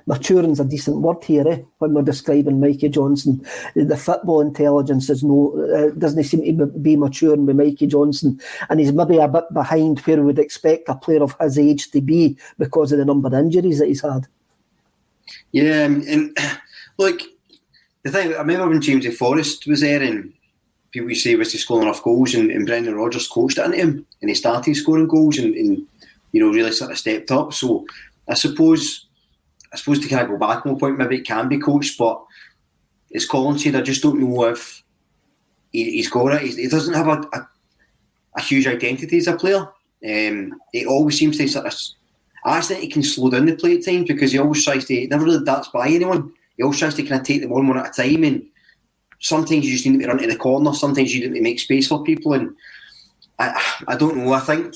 Maturing's a decent word here, when we're describing Mikey Johnson. The football intelligence is doesn't seem to be maturing with Mikey Johnson, and he's maybe a bit behind where we would expect a player of his age to be because of the number of injuries that he's had. Yeah, and look, the thing, I remember when Jamesy Forrest was there and people would say, was he scoring enough goals? And Brendan Rodgers coached it into him and he started scoring goals and you know, really sort of stepped up. So I suppose to kind of go back on the point, maybe it can be coached, but as Colin said, I just don't know if he's got it. He doesn't have a huge identity as a player. He always seems to sort of, I think he can slow down the play at times because he always tries to, he never really darts by anyone. He always tries to kind of take them one at a time, and sometimes you just need to run to the corner, sometimes you need to make space for people, and I don't know. I think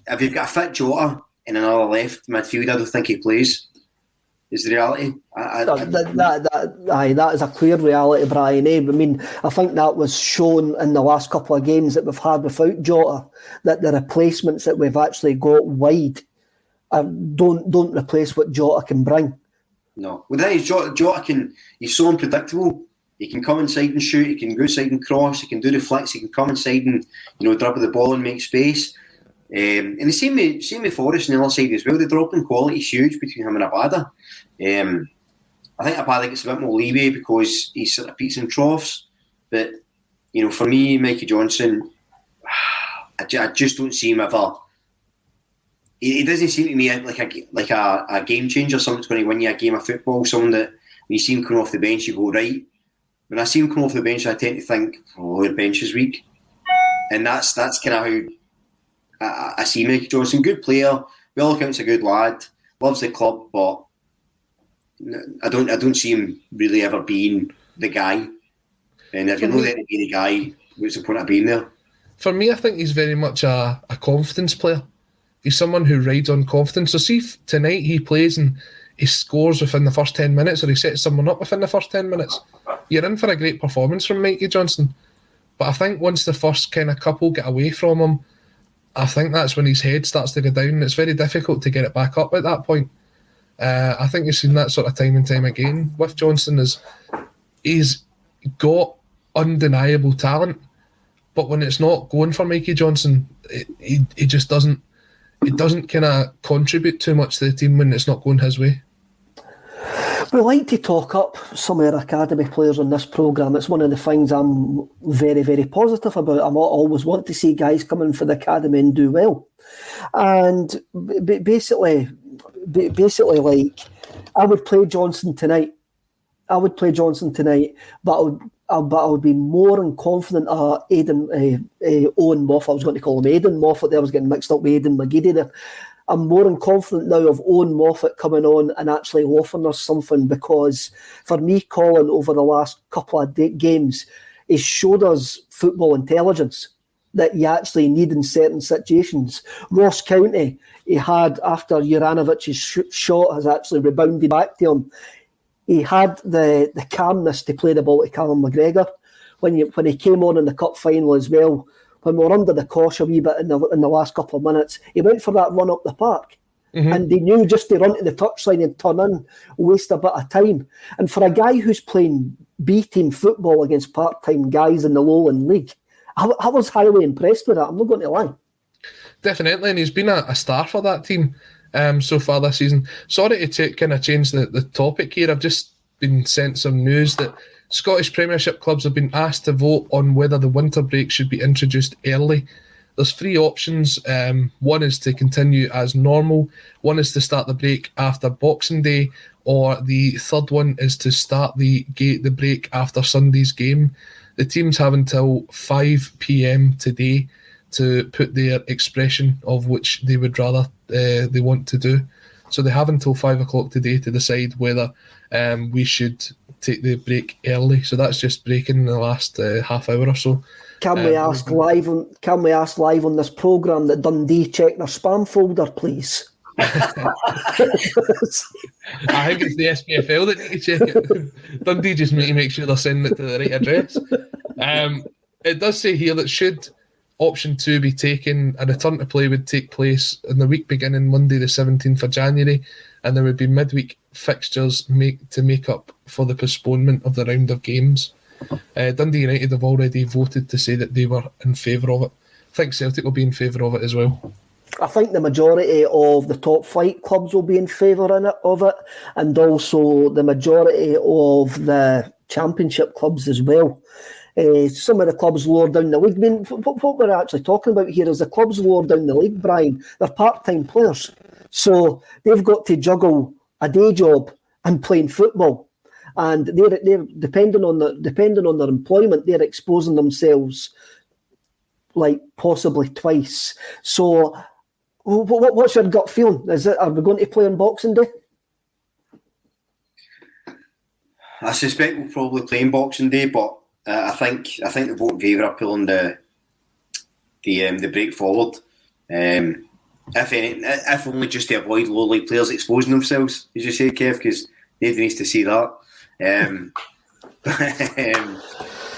if you've got a fit Jota in another left midfield, I don't think he plays. Is the reality. That is a clear reality, Brian. I mean, I think that was shown in the last couple of games that we've had without Jota, that the replacements that we've actually got wide don't replace what Jota can bring. No. Well, then Jota he's so unpredictable. He can come inside and shoot, he can go inside and cross, he can do the flicks, he can come inside and, you know, dribble the ball and make space. And the same with Forrest on the other side as well. The drop in quality is huge between him and Abada. I think Abada gets a bit more leeway because he sort of peaks and troughs. But, you know, for me, Mikey Johnson, I just don't see him ever. He doesn't seem to me like a game changer, someone that's going to win you a game of football, someone that when you see him coming off the bench, you go, right, when I see him come off the bench, I tend to think, oh, the bench is weak. And that's kind of how I see Mickey Johnson. Good player, by all accounts a good lad, loves the club, but I don't see him really ever being the guy. And if you're not there to be the guy, what's the point of being there? For me, I think he's very much a confidence player. He's someone who rides on confidence. So see if tonight he plays and he scores within the first 10 minutes, or he sets someone up within the first 10 minutes, you're in for a great performance from Mikey Johnson. But I think once the first kind of couple get away from him, I think that's when his head starts to go down. It's very difficult to get it back up at that point. I think you've seen that sort of time and time again with Johnson. He's got undeniable talent, but when it's not going for Mikey Johnson, he just doesn't. It doesn't kind of contribute too much to the team when it's not going his way. We like to talk up some of our academy players on this programme. It's one of the things I'm very, very positive about. I always want to see guys come in for the academy and do well. And basically, like, I would play Johnson tonight. But I would be more than confident Owen Moffat. I was going to call him Aidan Moffat there. I was getting mixed up with Aidan McGeady there. I'm more than confident now of Owen Moffat coming on and actually offering us something, because for me, Colin, over the last couple of games, he showed us football intelligence that you actually need in certain situations. Ross County, he had, after Juranovic's shot has actually rebounded back to him, he had the calmness to play the ball to Callum McGregor. When he came on in the cup final as well, when we were under the cosh a wee bit in the last couple of minutes, he went for that run up the park. Mm-hmm. And he knew just to run to the touchline and turn in, waste a bit of time. And for a guy who's playing B-team football against part-time guys in the Lowland League, I was highly impressed with that. I'm not going to lie. Definitely, and he's been a star for that team so far this season. Sorry to kind of change the topic here. I've just been sent some news that Scottish Premiership clubs have been asked to vote on whether the winter break should be introduced early. There's three options. One is to continue as normal. One is to start the break after Boxing Day, or the third one is to start the break after Sunday's game. The teams have until 5 p.m. today to put their expression of which they would rather they want to do. So they have until 5 o'clock today to decide whether we should take the break early. So that's just breaking in the last half hour or so. Can we ask live on this programme that Dundee check their spam folder, please? I think it's the SPFL that need to check it. Dundee just need to make sure they're sending it to the right address. It does say here that should option 2 be taken, a return to play would take place in the week beginning Monday the 17th of January, and there would be midweek fixtures to make up for the postponement of the round of games. Dundee United have already voted to say that they were in favour of it. I think Celtic will be in favour of it as well. I think the majority of the top flight clubs will be in favour of it, and also the majority of the championship clubs as well. Some of the clubs lower down the league. I mean, what we're actually talking about here is the clubs lower down the league, Brian, they're part-time players. So they've got to juggle a day job and playing football. And they're depending on their employment, they're exposing themselves like possibly twice. So what's your gut feeling? Are we going to play on Boxing Day? I suspect we'll probably play on Boxing Day, but I think the vote in favour are pulling the break forward. If only just to avoid low league players exposing themselves, as you say, Kev, because nobody needs to see that.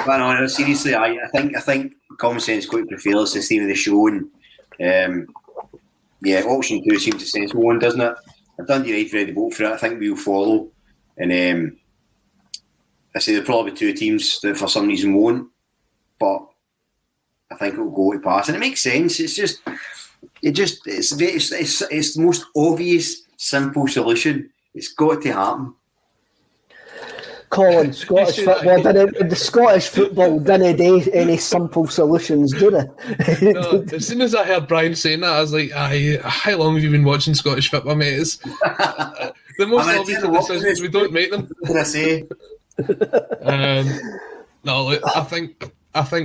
But no, seriously, I think common sense quite prevails this theme of the show, and option 2 seems a sensible one, doesn't it? I've done the right ready to vote for it. I think we'll follow, and I say there'll probably be 2 teams that for some reason won't, but I think it'll go to pass, and it makes sense. It's the most obvious, simple solution. It's got to happen. Colin, Scottish football didn't do any simple solutions, do they? No, as soon as I heard Brian saying that, I was like, how long have you been watching Scottish football, mate? The most obvious decisions, we don't make them. What did I say? No, look, I think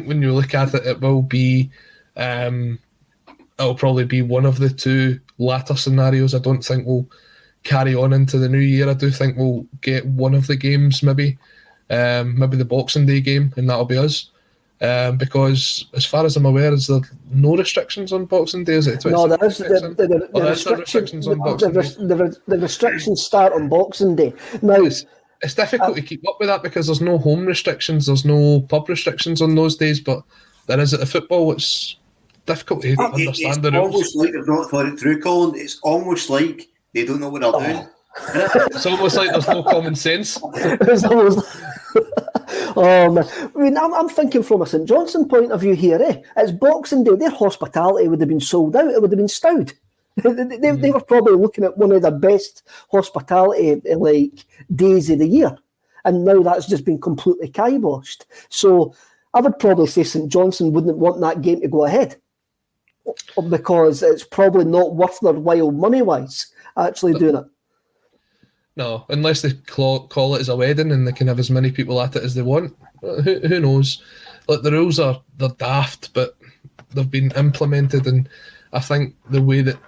when you look at it, it will be, it'll probably be one of the two latter scenarios. I don't think we'll carry on into the new year. I do think we'll get one of the games, maybe the Boxing Day game, and that'll be us. Because as far as I'm aware, is there no restrictions on Boxing Day? Is it? No, there is. The restrictions start on Boxing Day. Now, it's difficult to keep up with that because there's no home restrictions, there's no pub restrictions on those days, but there is at the football. It's difficult to understand the rules. It's almost like they've not thought it through, Colin. It's almost like they don't know what they're doing. It's almost like there's no common sense. It's almost. Oh man! I mean, I'm thinking from a St Johnstone point of view here. It's Boxing Day. Their hospitality would have been sold out. It would have been stowed. They were probably looking at one of the best hospitality days of the year, and now that's just been completely kiboshed. So I would probably say St Johnstone wouldn't want that game to go ahead because it's probably not worth their while money-wise actually doing it. No, unless they call it as a wedding and they can have as many people at it as they want. Who knows? Like, the rules they're daft, but they've been implemented, and I think the way that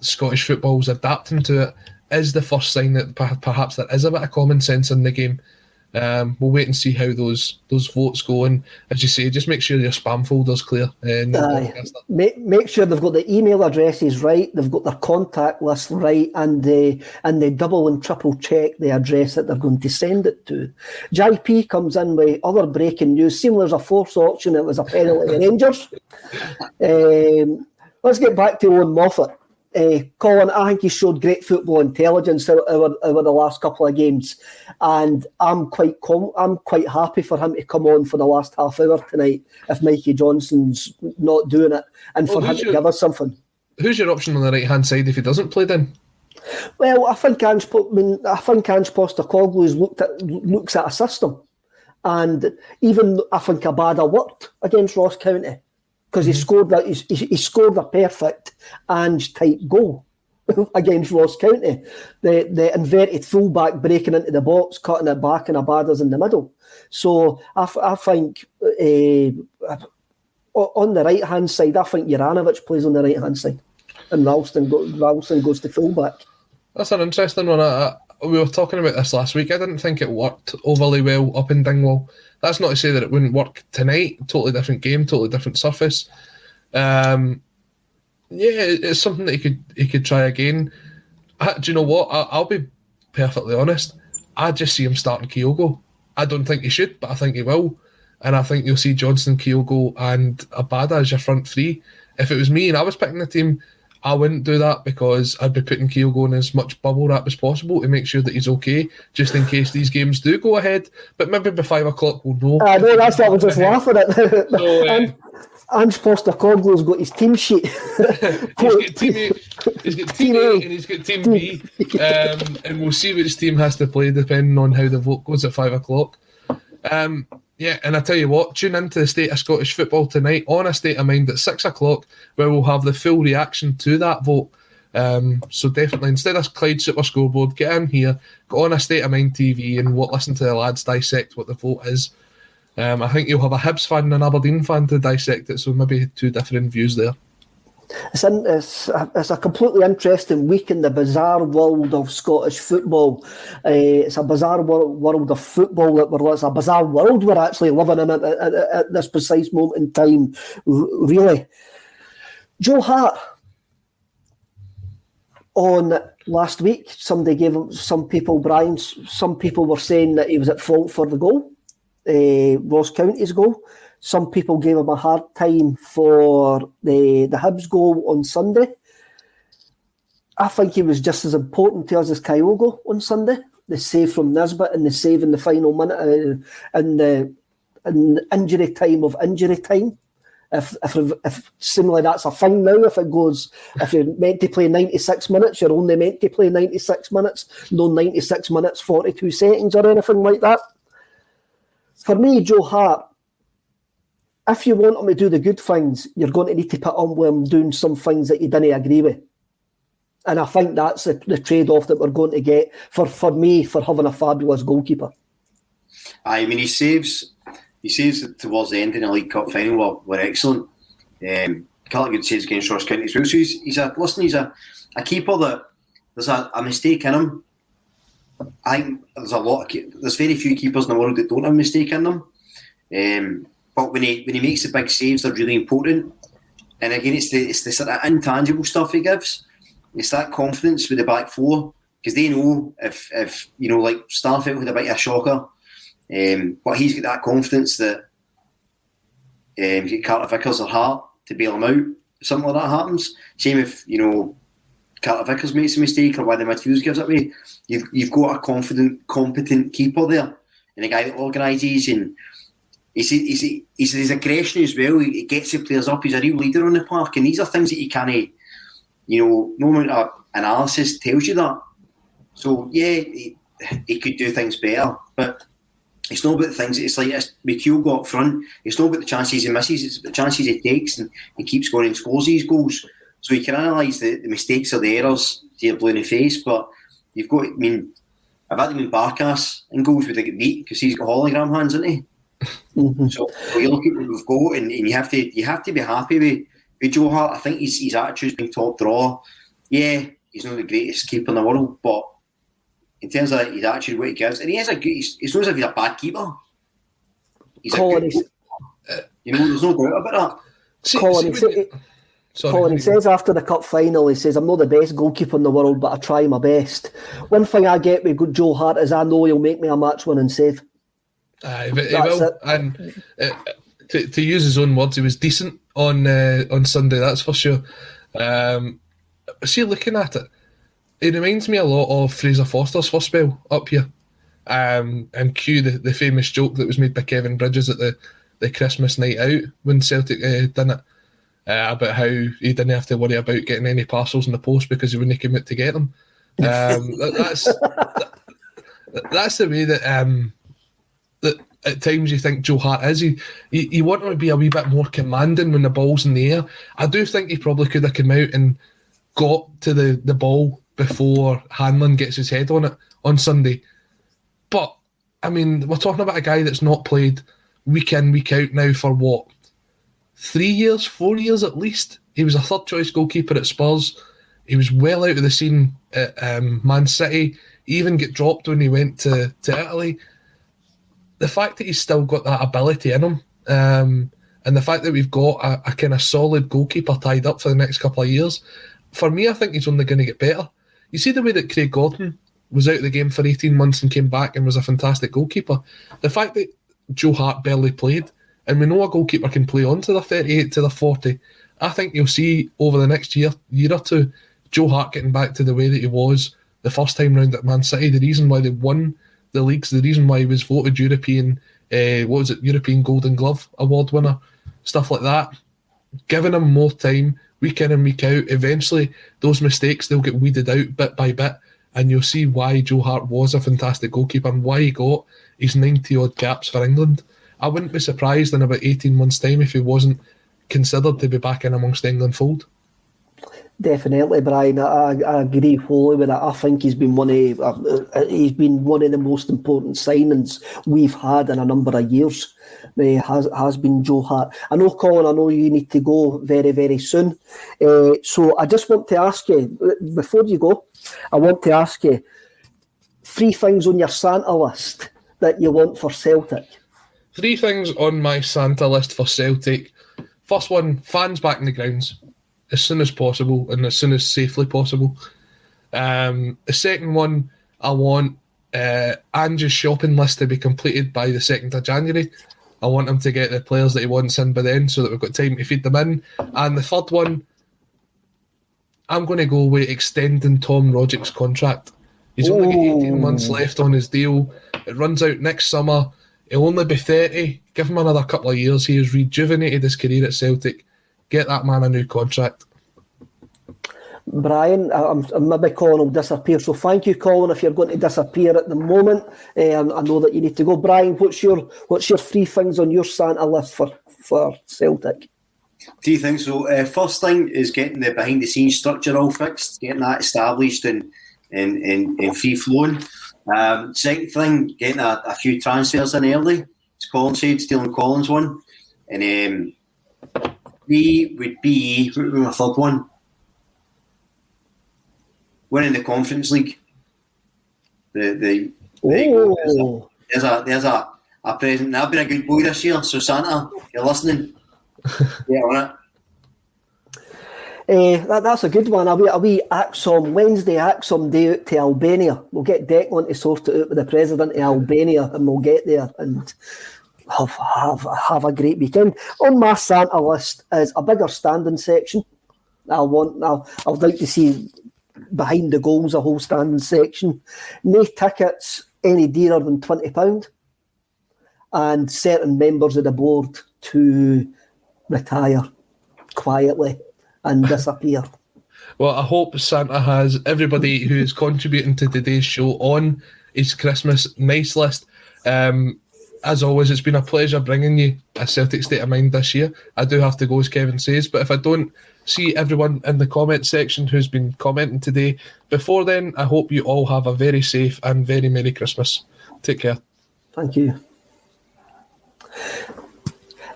Scottish football's adapting to it is the first sign that perhaps there is a bit of common sense in the game. We'll wait and see how those votes go, and as you say, just make sure your spam folder's clear. Make sure they've got the email addresses right, they've got their contact list right, and they double and triple check the address that they're going to send it to. JP comes in with other breaking news. Seeing there's a force auction, it was apparently Rangers. Let's get back to Owen Moffat. Colin, I think he showed great football intelligence over the last couple of games, and I'm quite happy for him to come on for the last half hour tonight if Mikey Johnson's not doing it, and for him to give us something. Who's your option on the right hand side if he doesn't play then? Well, I think Ange Postecoglou looks at a system, and even I think Abada worked against Ross County. Because he scored a perfect Ange type goal against Ross County. The inverted fullback breaking into the box, cutting it back, and Abada's in the middle. So I think on the right hand side, I think Juranovic plays on the right hand side, and Ralston goes to fullback. That's an interesting one. We were talking about this last week. I didn't think it worked overly well up in Dingwall. That's not to say that it wouldn't work tonight. Totally different game, totally different surface. It's something that he could try again. Do you know what? I'll be perfectly honest. I just see him starting Kyogo. I don't think he should, but I think he will. And I think you'll see Johnston, Kyogo and Abada as your front three. If it was me and I was picking the team, I wouldn't do that because I'd be putting Kyogo in as much bubble wrap as possible to make sure that he's okay, just in case these games do go ahead. But maybe by 5 o'clock we'll know. I know, that's what I was just laughing at. So, Ange Postecoglou's got his team sheet. He's got team A and he's got team B. And we'll see which team has to play depending on how the vote goes at 5 o'clock. Yeah, and I tell you what, tune into the State of Scottish Football tonight on A State of Mind at 6 o'clock, where we'll have the full reaction to that vote. So definitely, instead of Clyde Super Scoreboard, get in here, go on A State of Mind TV and listen to the lads dissect what the vote is. I think you'll have a Hibs fan and an Aberdeen fan to dissect it, so maybe two different views there. It's a completely interesting week in the bizarre world of Scottish football. It's a bizarre world of football. It's a bizarre world we're actually living in at this precise moment in time, really. Joe Hart, on last week, somebody gave him, some people were saying that he was at fault for the goal, Ross County's goal. Some people gave him a hard time for the Hibs goal on Sunday. I think he was just as important to us as Kyogo on Sunday. The save from Nisbet and the save in the final minute and the injury time of injury time. If seemingly that's a thing now, if you're meant to play 96 minutes, you're only meant to play 96 minutes, no 96 minutes, 42 seconds or anything like that. For me, Joe Hart, if you want him to do the good things, you're going to need to put on with him doing some things that you didn't agree with. And I think that's the trade-off that we're going to get for me for having a fabulous goalkeeper. I mean, his saves towards the end in the League Cup final were excellent. A couple of good saves against Ross County as well. So he's a keeper that there's a mistake in him. I think there's very few keepers in the world that don't have a mistake in them. But when he makes the big saves, they're really important. And again, it's the sort of intangible stuff he gives. It's that confidence with the back four, because they know if like Starfelt had a bit of a shocker, but he's got that confidence that Carter Vickers or Hart to bail him out if something like that happens. Same if Carter Vickers makes a mistake or one of the midfielders gives it away. You've got a confident, competent keeper there, and a guy that organises, and he's his aggression as well. He gets the players up. He's a real leader on the park, and these are things that you can't. No amount of analysis tells you that. So yeah, he could do things better, but it's not about the things. It's like with Kyogo up front. It's not about the chances he misses. It's about the chances he takes, and he keeps going and scores these goals. So you can analyse the mistakes or the errors to your blue in the face, but you've got. I mean, I've had him in Barkas in goals with the beat because he's got hologram hands, isn't he? Mm-hmm. So you look at what we've got, and you have to be happy with Joe Hart. I think his attitude's been top draw. Yeah, he's not the greatest keeper in the world, but in terms of his attitude, what he gives, and he's not as if he's a bad keeper. He's Colin, a good keeper. There's no doubt about that. Colin, he says after the cup final, he says, I'm not the best goalkeeper in the world, but I try my best. One thing I get with Joe Hart is I know he'll make me a match-winning save. He will. And to use his own words, he was decent on Sunday, that's for sure. See, looking at it, it reminds me a lot of Fraser Forster's first spell up here. And cue the famous joke that was made by Kevin Bridges at the Christmas night out when Celtic done it. About how he didn't have to worry about getting any parcels in the post because he wouldn't commit to get them. That's the way that at times you think Joe Hart is. You want him to be a wee bit more commanding when the ball's in the air. I do think he probably could have come out and got to the ball before Hanlon gets his head on it on Sunday. But, I mean, we're talking about a guy that's not played week in, week out now for what? 3 years, 4 years at least. He was a third choice goalkeeper at Spurs. He was well out of the scene at Man City. He even got dropped when he went to Italy. The fact that he's still got that ability in him, and the fact that we've got a kind of solid goalkeeper tied up for the next couple of years, for me, I think he's only going to get better. You see the way that Craig Gordon was out of the game for 18 months and came back and was a fantastic goalkeeper. The fact that Joe Hart barely played, and we know a goalkeeper can play on to the 38, to the 40. I think you'll see over the next year or two, Joe Hart getting back to the way that he was the first time round at Man City. The reason why they won the leagues, the reason why he was voted European Golden Glove Award winner, stuff like that. Giving him more time, week in and week out, eventually those mistakes, they'll get weeded out bit by bit, and you'll see why Joe Hart was a fantastic goalkeeper and why he got his 90-odd caps for England. I wouldn't be surprised in about 18 months' time if he wasn't considered to be back in amongst the England fold. Definitely, Brian. I agree wholly with that. I think he's been one of the most important signings we've had in a number of years. Has been Joe Hart. I know, Colin, I know you need to go very, very soon. So I just want to ask you, before you go, I want to ask you 3 things on your Santa list that you want for Celtic. 3 things on my Santa list for Celtic. First one, fans back in the grounds as soon as possible and as soon as safely possible. The second one, I want Ange's shopping list to be completed by the 2nd of January. I want him to get the players that he wants in by then so that we've got time to feed them in. And the third one, I'm going to go with extending Tom Rodgick's contract. He's only got 18 months left on his deal. It runs out next summer. He'll only be 30. Give him another couple of years. He has rejuvenated his career at Celtic. Get that man a new contract. Brian, maybe Colin will disappear. So thank you, Colin, if you're going to disappear at the moment. I know that you need to go. Brian, what's your 3 things on your Santa list for Celtic? 3 things. So first thing is getting the behind-the-scenes structure all fixed, getting that established and free-flowing. Second thing, getting a few transfers in early. As Colin said, stealing Colin's one. And three would be, what would be my third one? Winning the Conference League. There's a present. I've been a good boy this year, so Santa, if you're listening, get on it. That's a good one. A wee ACSOM, Wednesday ACSOM day out to Albania. We'll get Degning to sort it out with the president of Albania, and we'll get there and have a great weekend. On my Santa list is a bigger standing section. I'd like to see behind the goals a whole standing section. No tickets any dearer than £20, and certain members of the board to retire quietly and disappear. Well, I hope Santa has everybody who's contributing to today's show on his Christmas nice list. As always, it's been a pleasure bringing you a Celtic State of Mind this year. I do have to go, as Kevin says, but if I don't see everyone in the comment section who's been commenting today, before then, I hope you all have a very safe and very Merry Christmas. Take care. Thank you.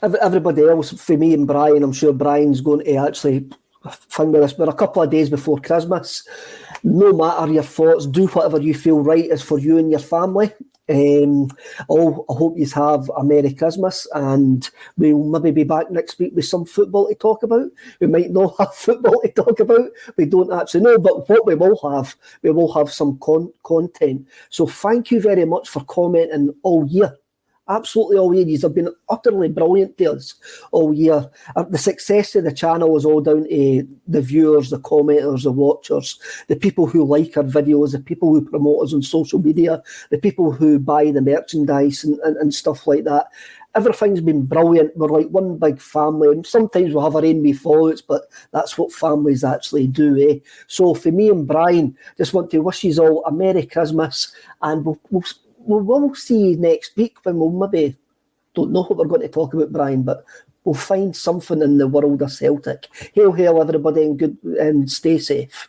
Everybody else, for me and Brian, I'm sure Brian's going to actually finger this, but a couple of days before Christmas, no matter your thoughts, do whatever you feel right is for you and your family. I hope you have a Merry Christmas, and we'll maybe be back next week with some football to talk about. We might not have football to talk about. We don't actually know, but what we will have some content. So thank you very much for commenting all year. Absolutely all year. You've been utterly brilliant to us all year. The success of the channel is all down to the viewers, the commenters, the watchers, the people who like our videos, the people who promote us on social media, the people who buy the merchandise and stuff like that. Everything's been brilliant. We're like one big family, and sometimes we'll have our own wee fallouts, but that's what families actually do, eh? So for me and Brian, just want to wish you all a Merry Christmas, and we'll see you next week when we'll maybe, don't know what we're going to talk about, Brian, but we'll find something in the world of Celtic. Hail, hail, everybody, and stay safe.